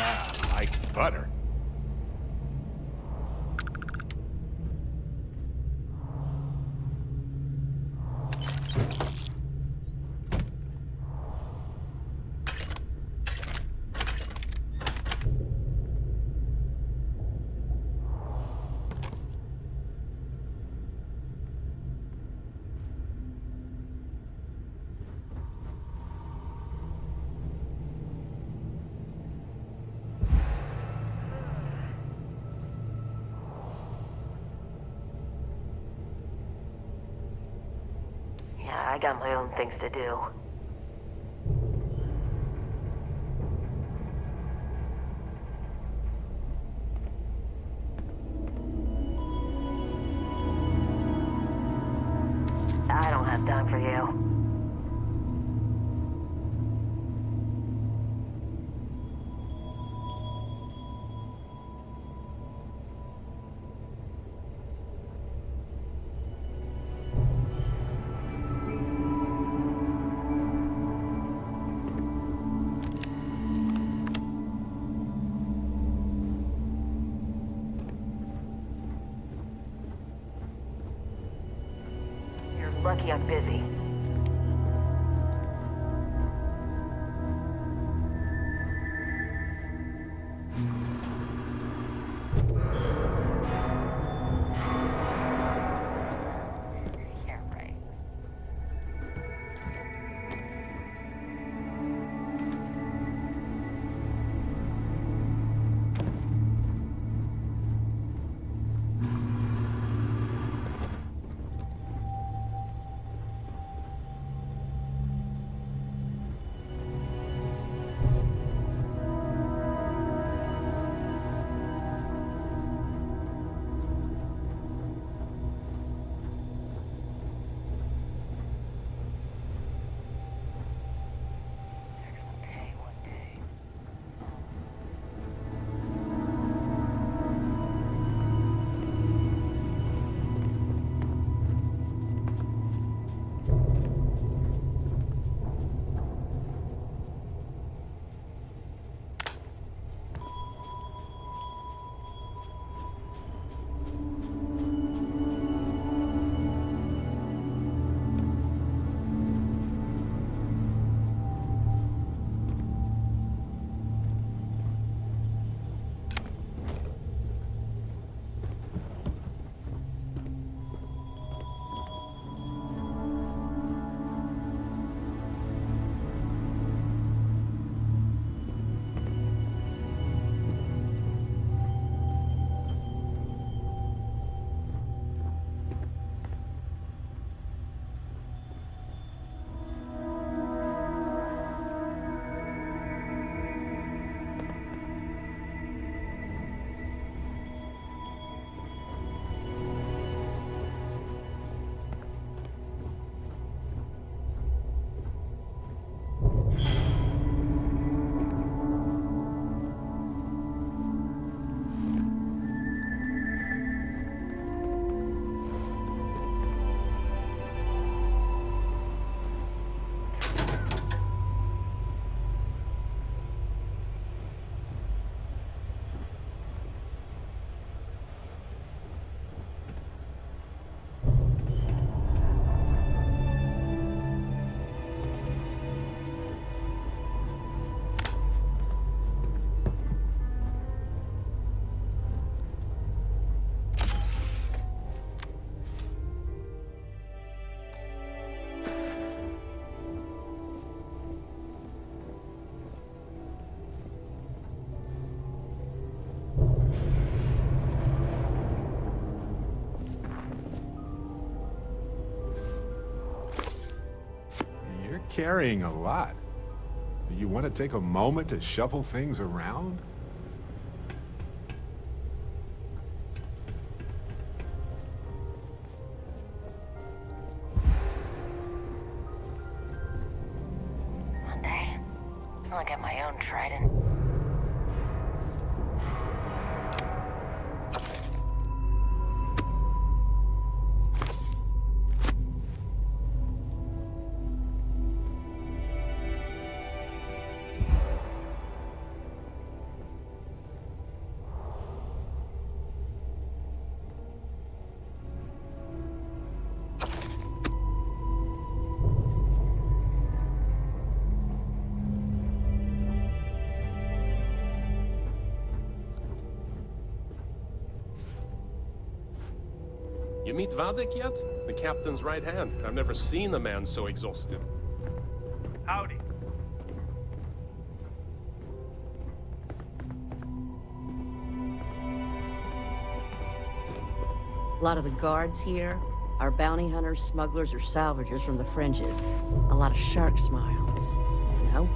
Ah, like butter. Yeah, I got my own things to do. I don't have time for you. You're lucky I'm busy. Yeah, right. You're carrying a lot. Do you want to take a moment to shuffle things around? Monday. I'll get my own trident. You meet Vadek yet? The captain's right hand. I've never seen a man so exhausted. Howdy. A lot of the guards here are bounty hunters, smugglers, or salvagers from the fringes. A lot of shark smiles, you know?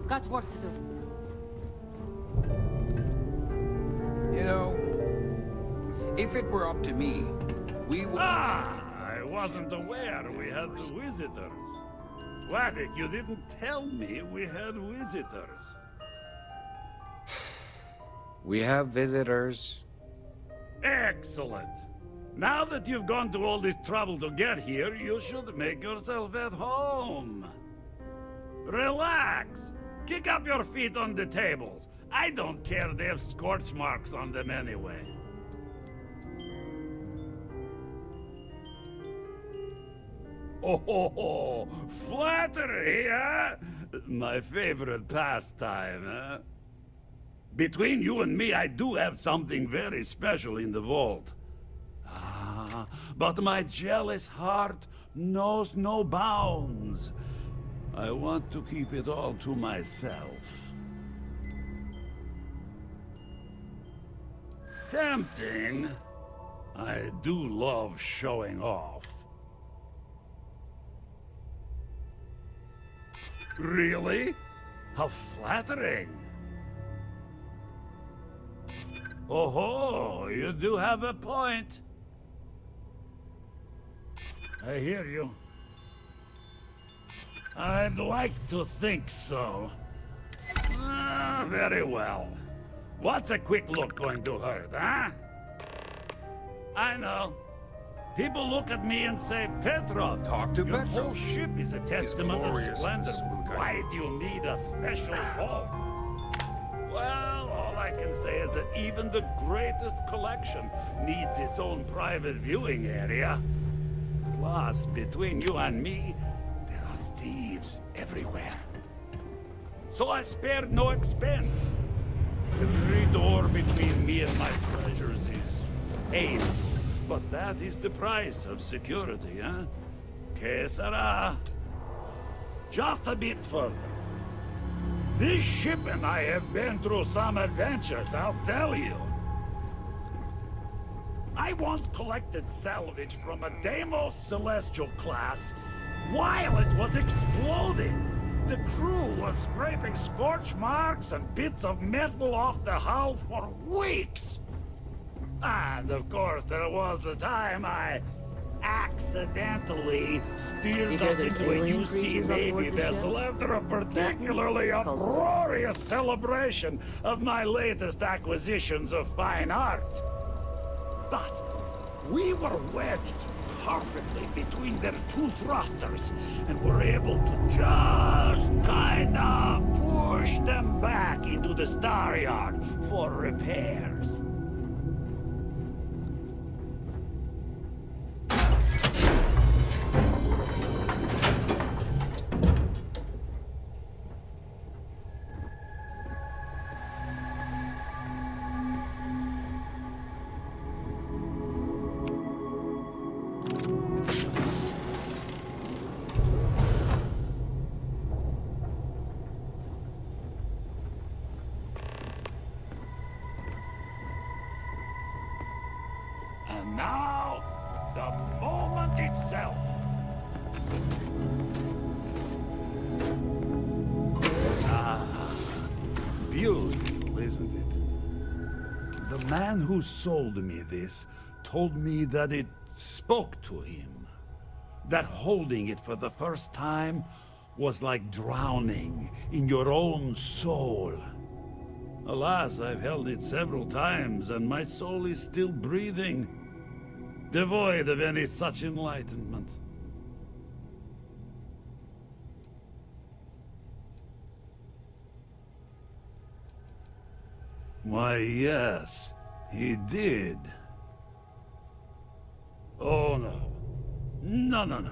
Got work to do. You know, if it were up to me, we would... I wasn't aware we had visitors. Vadek, you didn't tell me we had visitors. We have visitors. Excellent. Now that you've gone to all this trouble to get here, you should make yourself at home. Relax. Kick up your feet on the tables. I don't care they have scorch marks on them anyway. Oh, flattery, huh? My favorite pastime, huh? Between you and me, I do have something very special in the vault. Ah, but my jealous heart knows no bounds. I want to keep it all to myself. Tempting. I do love showing off. Really? How flattering. Oh, you do have a point. I hear you. I'd like to think so. Very well. What's a quick look going to hurt, huh? I know. People look at me and say, Petrov, talk to your Petrov. whole ship is a testament of glorious, splendor. smooth guy. Why do you need a special vault? Well, all I can say is that even the greatest collection needs its own private viewing area. Plus, between you and me, there are thieves everywhere. So I spared no expense. Every door between me and my treasures is painful. But that is the price of security, huh? Que sera? Just a bit further. This ship and I have been through some adventures, I'll tell you. I once collected salvage from a Deimos Celestial class while it was exploding. The crew was scraping scorch marks and bits of metal off the hull for weeks. And of course, there was the time I accidentally steered us into a UC Navy vessel after a particularly uproarious celebration of my latest acquisitions of fine art. But we were wedged perfectly between their two thrusters and were able to just kinda push them back into the star yard for repairs. And now, the moment itself. Ah, beautiful, isn't it? The man who sold me this told me that it spoke to him. That holding it for the first time was like drowning in your own soul. Alas, I've held it several times, and my soul is still breathing, devoid of any such enlightenment. Why, yes, he did. Oh, no. No.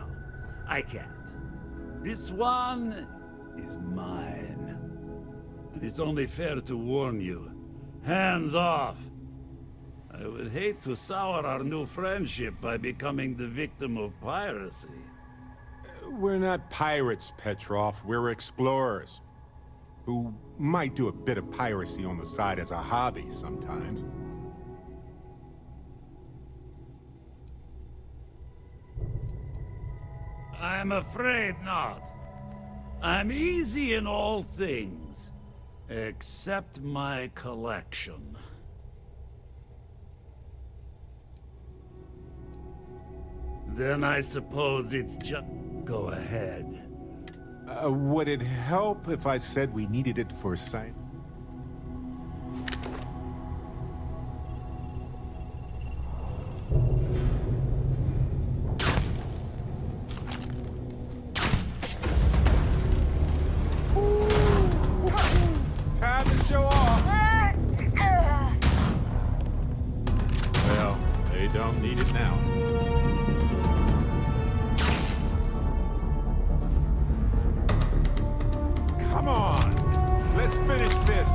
I can't. This one is mine. And it's only fair to warn you. Hands off! I would hate to sour our new friendship by becoming the victim of piracy. We're not pirates, Petrov. We're explorers. Who might do a bit of piracy on the side as a hobby sometimes. I'm afraid not. I'm easy in all things, except my collection. Then I suppose it's just... Go ahead. Would it help if I said we needed it for sight? Time to show off! Well, they don't need it now. Come on! Let's finish this!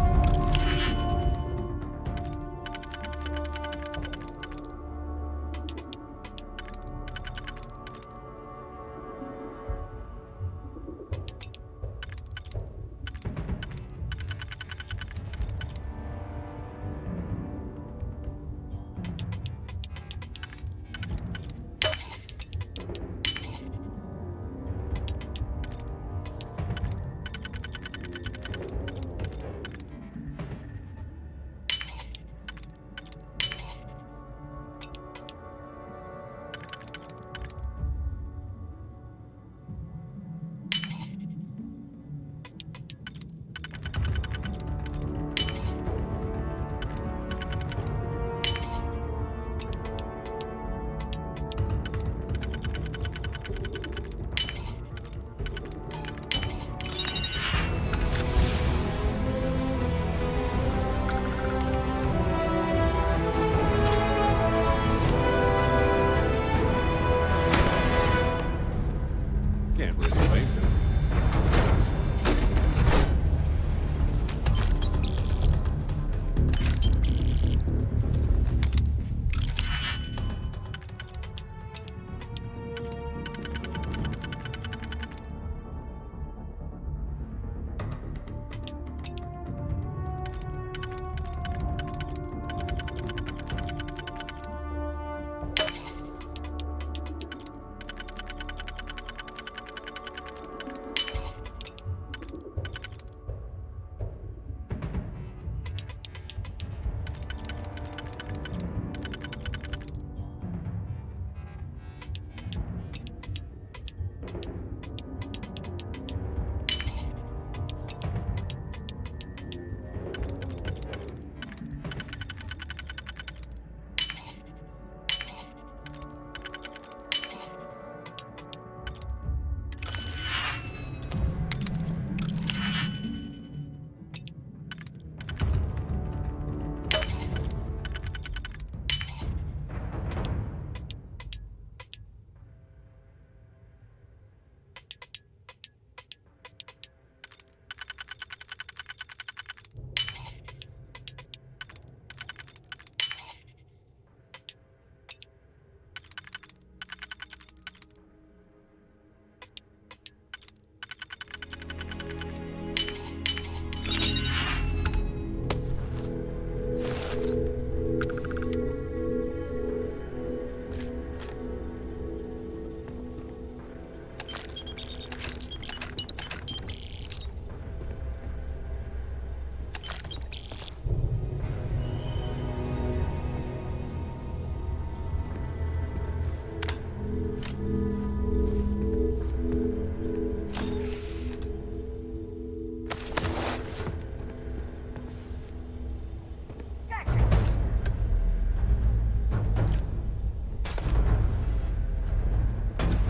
Can't really blame them.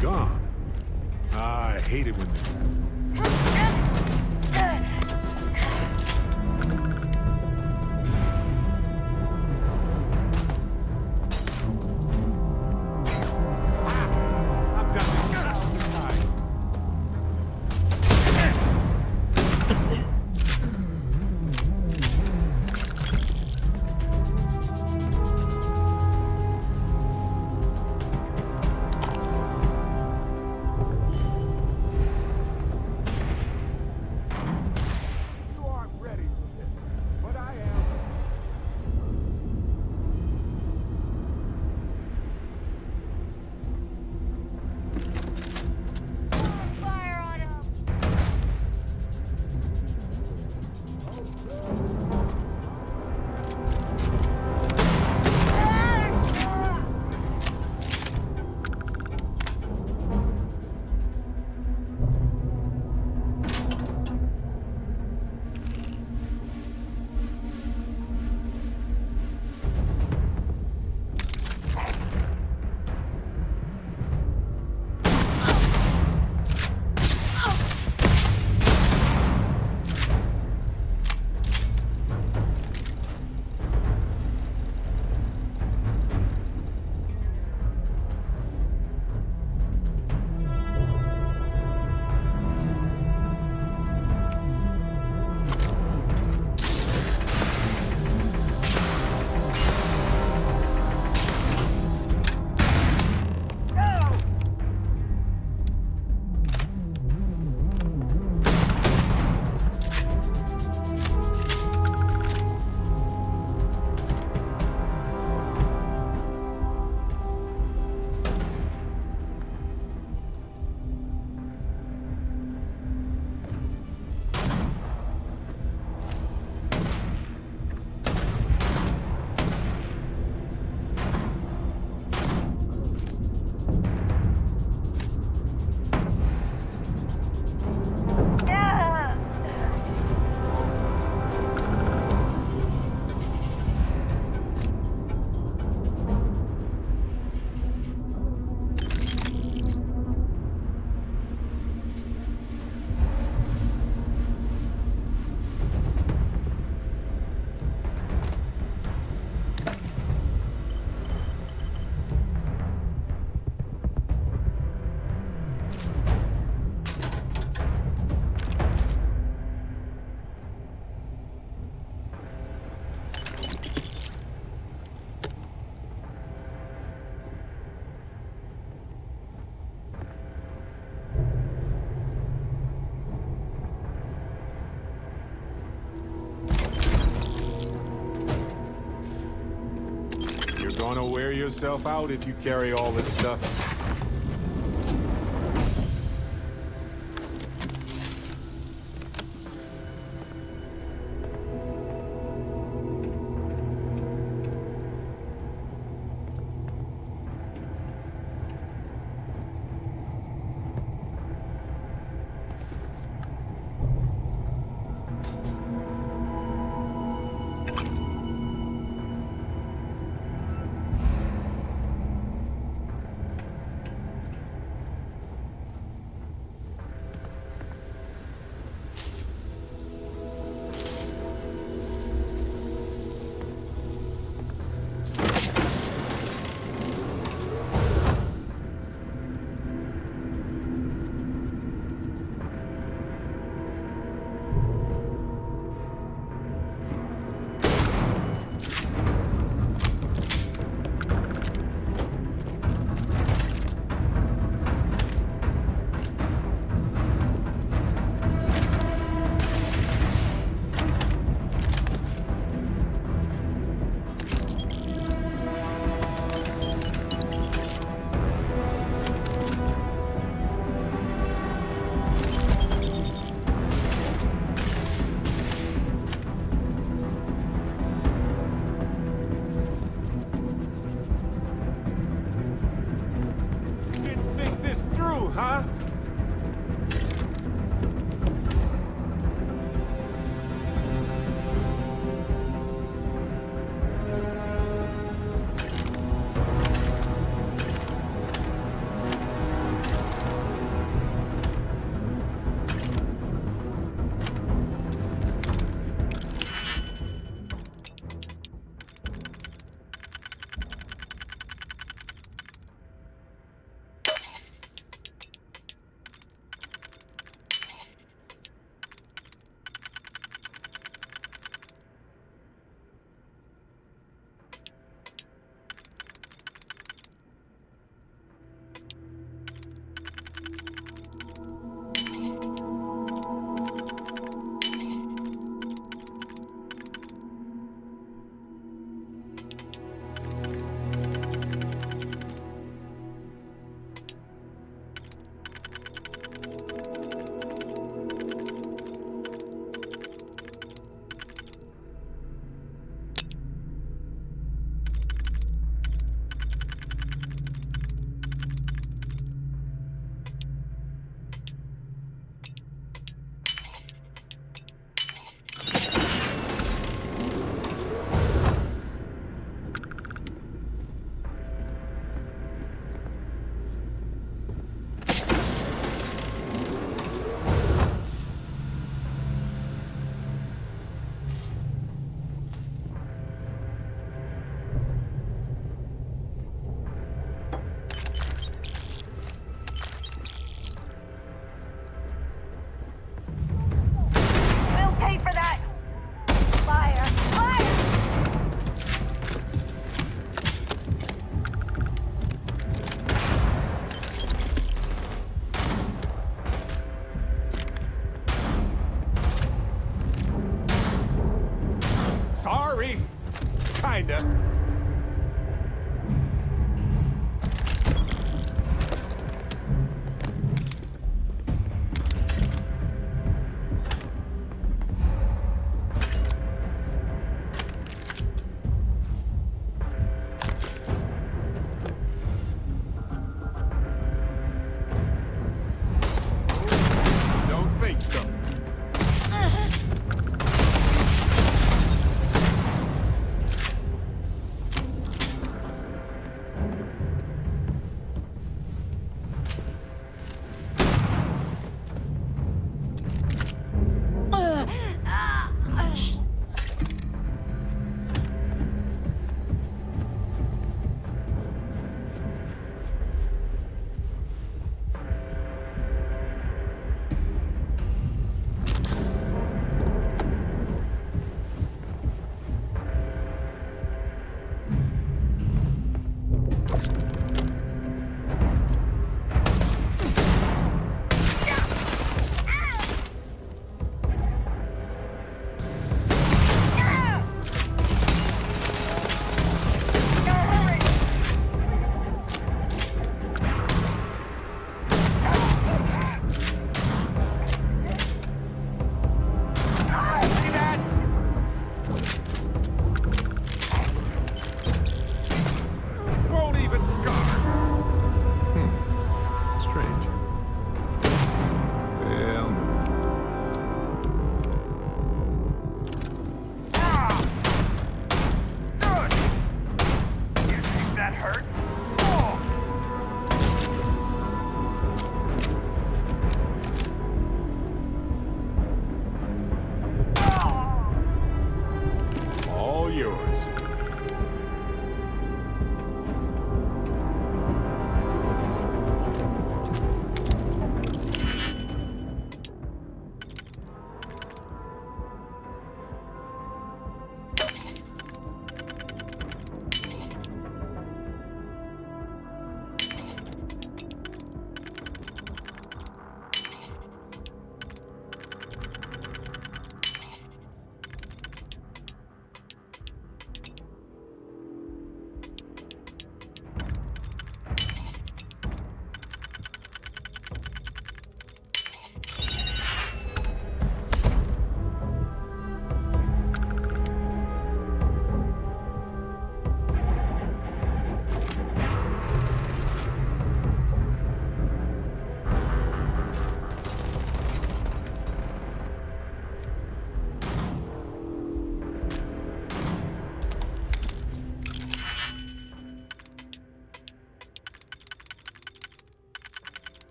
Gone. I hate it when this happens. gonna wear yourself out if you carry all this stuff. Huh? hurt? All yours.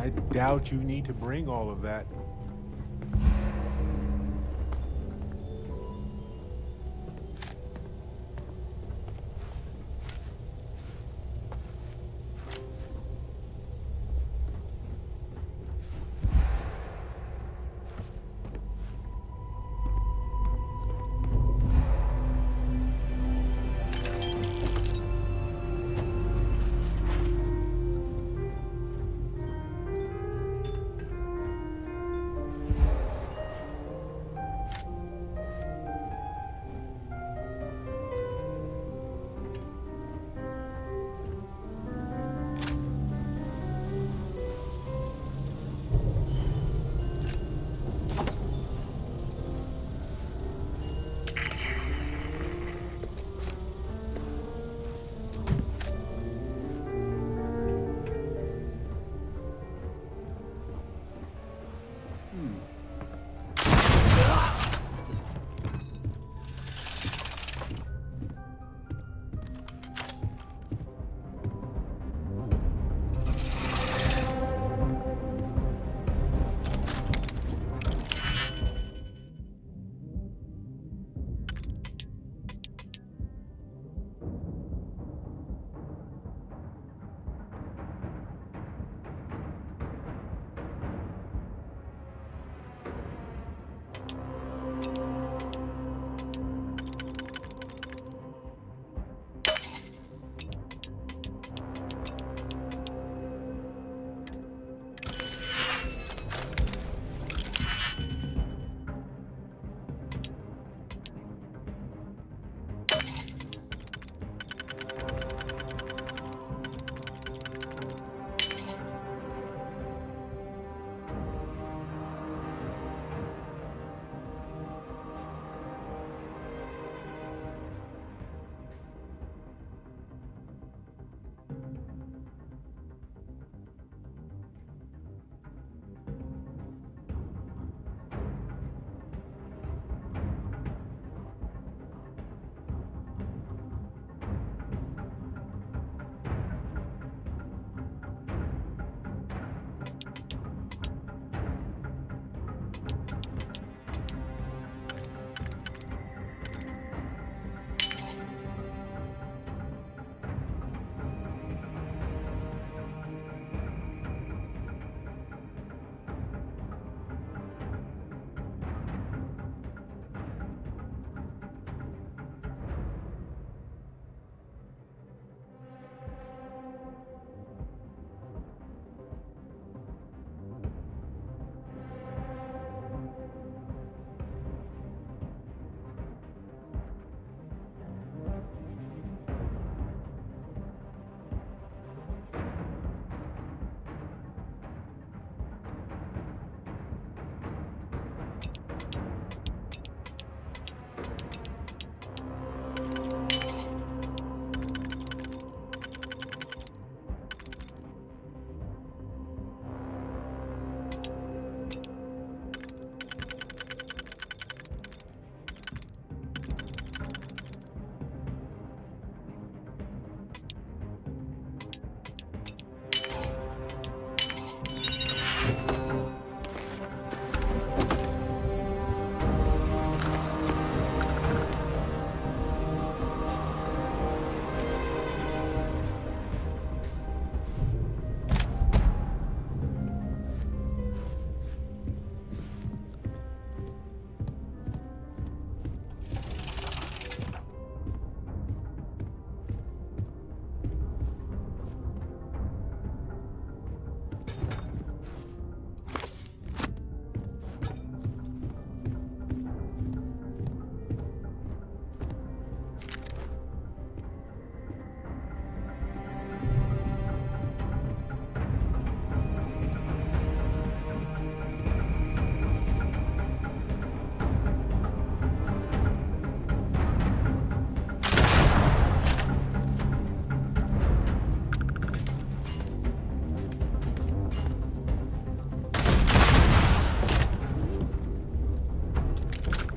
I doubt you need to bring all of that.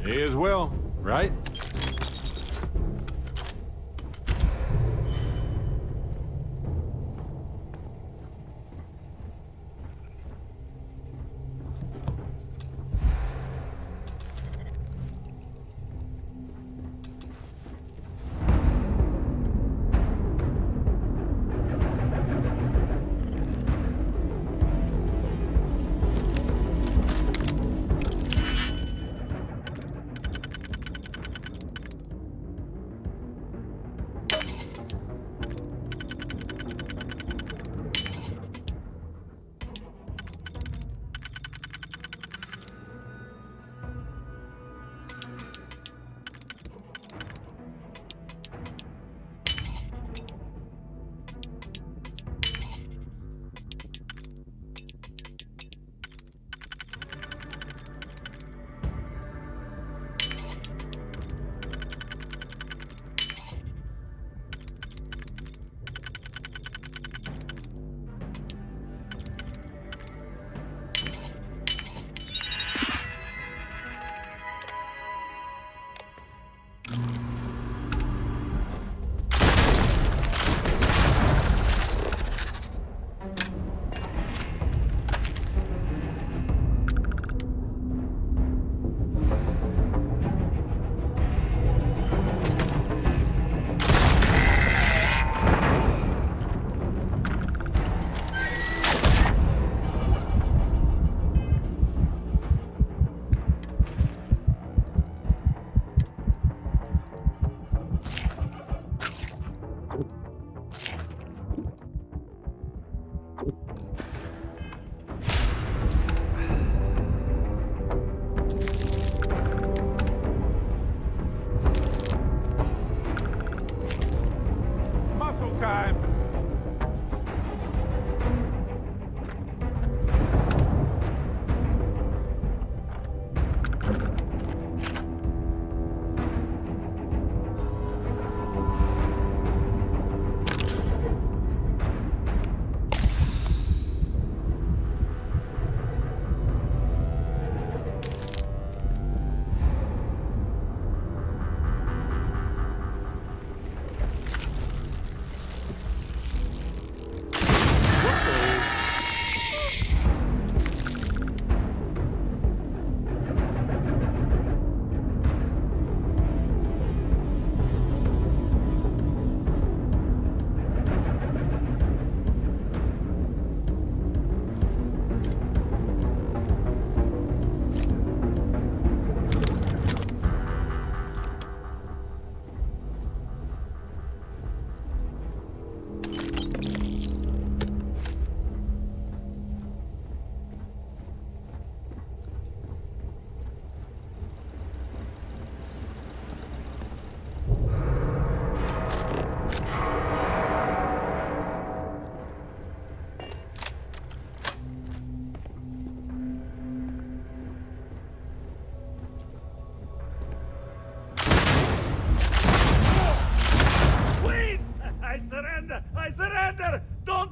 May as well, right?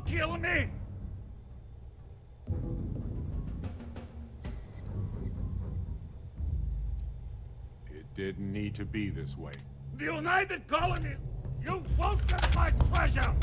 kill me? It didn't need to be this way. The United Colonies, you won't get my treasure!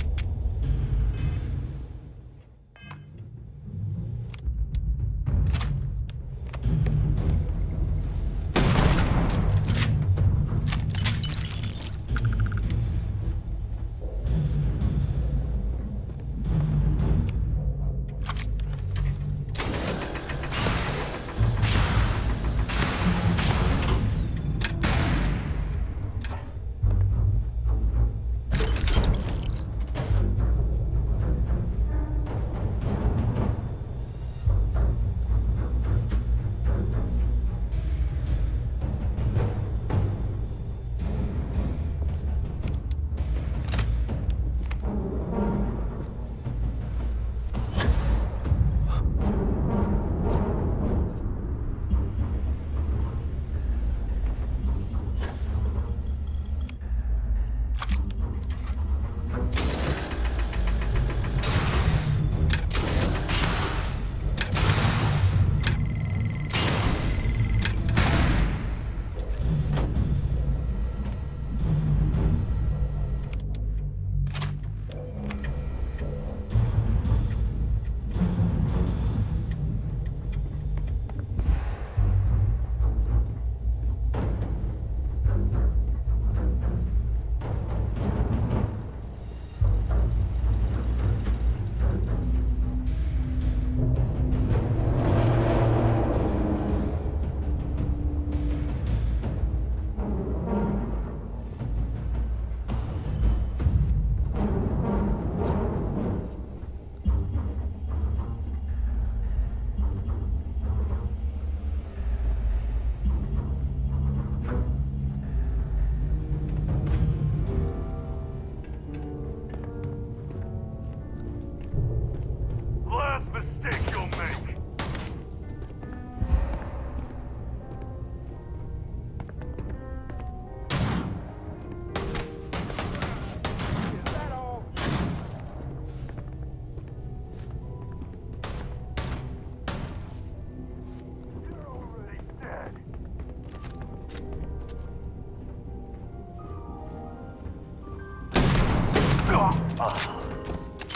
Last mistake you'll make.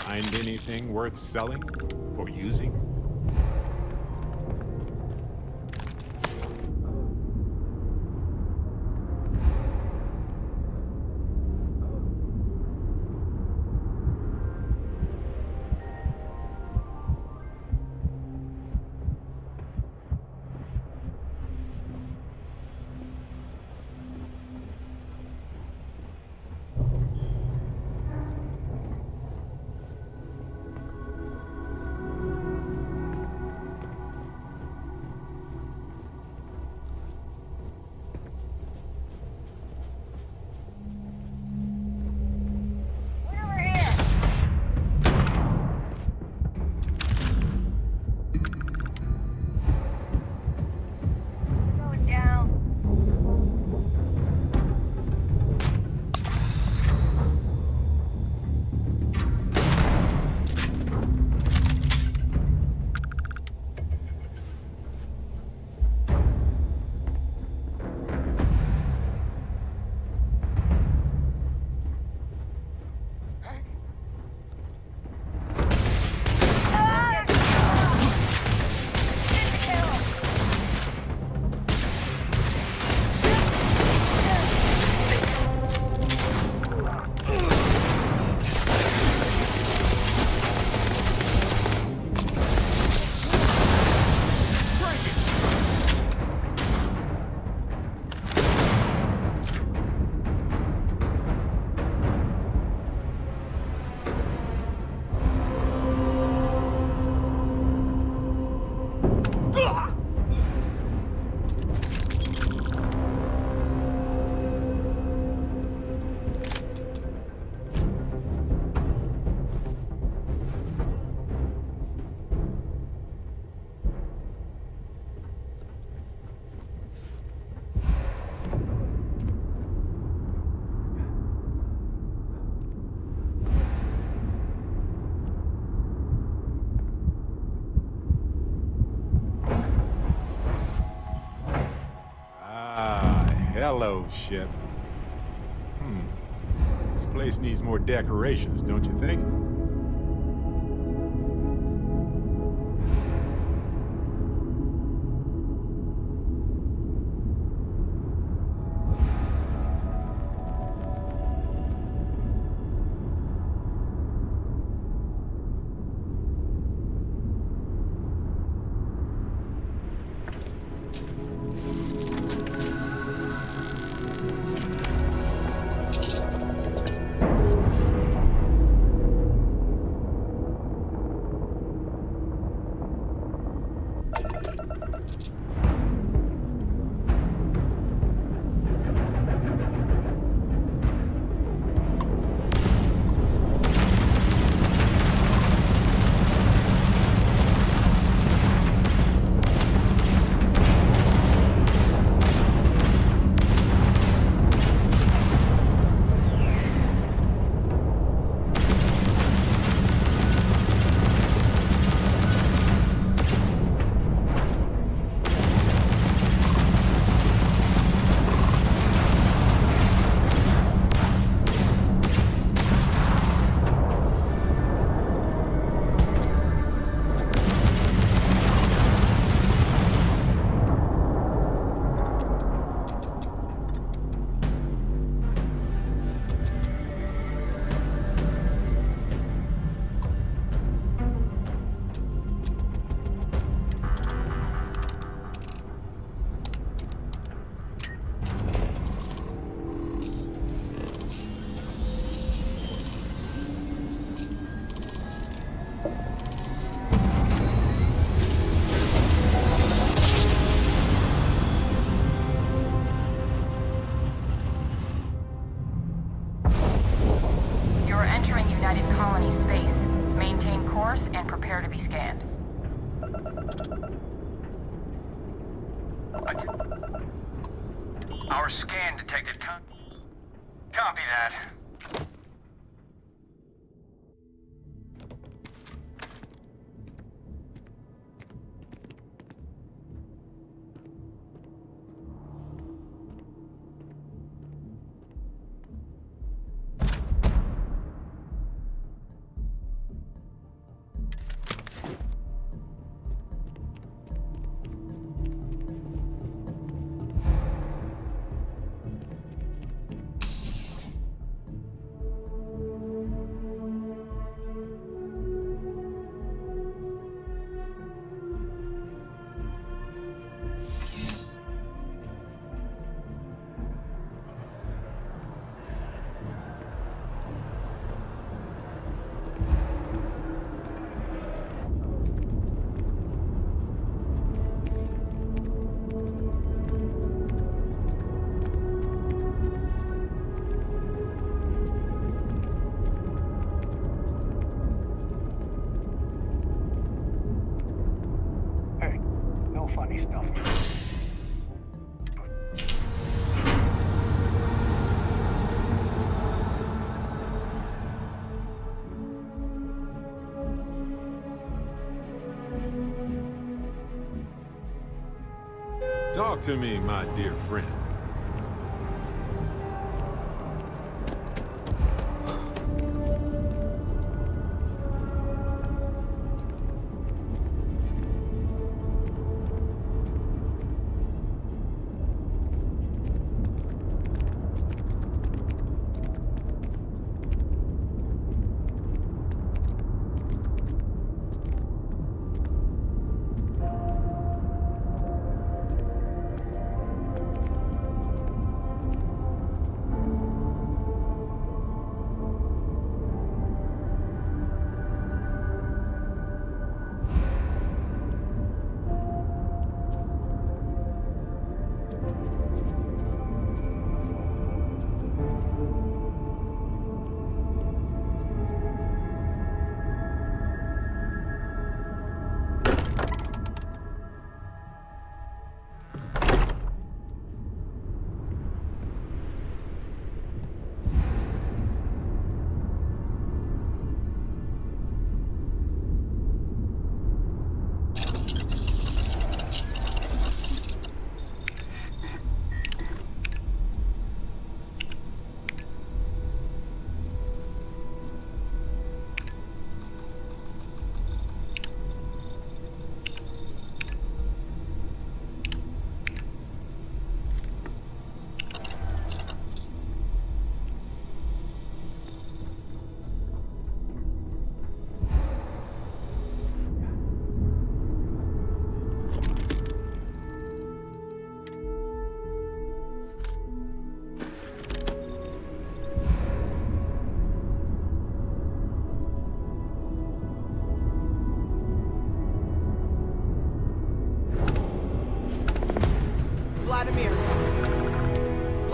Find anything worth selling or using? Hello, ship. This place needs more decorations, don't you think? Our scan detected Copy that. Funny stuff. Talk to me, my dear friend.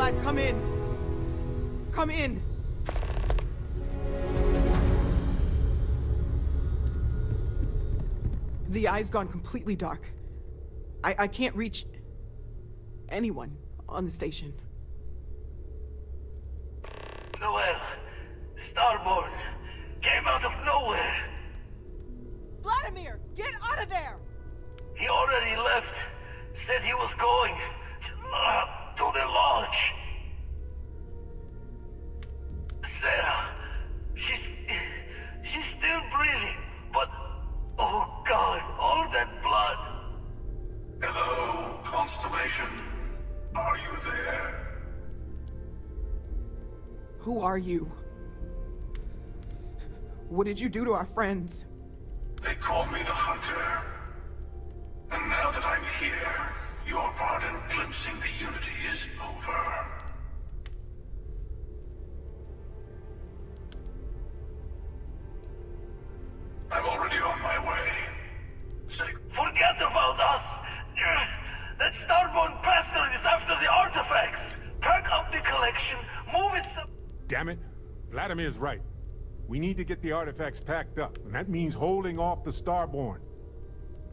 Vlad, come in. Come in. The eye's gone completely dark. I can't reach anyone on the station. Noel, Starborn, came out of nowhere. Vladimir, get out of there! He already left. Said he was going to the lodge. Sarah, she's still breathing, but oh God, all that blood. Hello, Constellation. Are you there? Who are you? What did you do to our friends? They call me the Hunter. And now that I'm here, your part in glimpsing the Unity is over. I'm already on my way. Forget about us! That Starborn bastard is after the artifacts! Pack up the collection, move it some— Damn it. Vladimir's right. We need to get the artifacts packed up, and that means holding off the Starborn.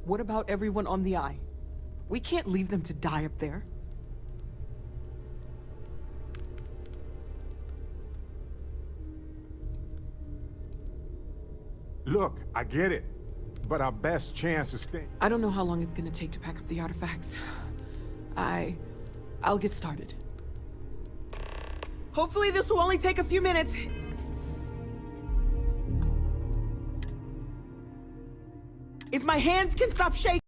What about everyone on the Eye? We can't leave them to die up there. Look, I get it, but our best chance is staying. I don't know how long it's gonna take to pack up the artifacts. I'll get started. Hopefully this will only take a few minutes. If my hands can stop shaking.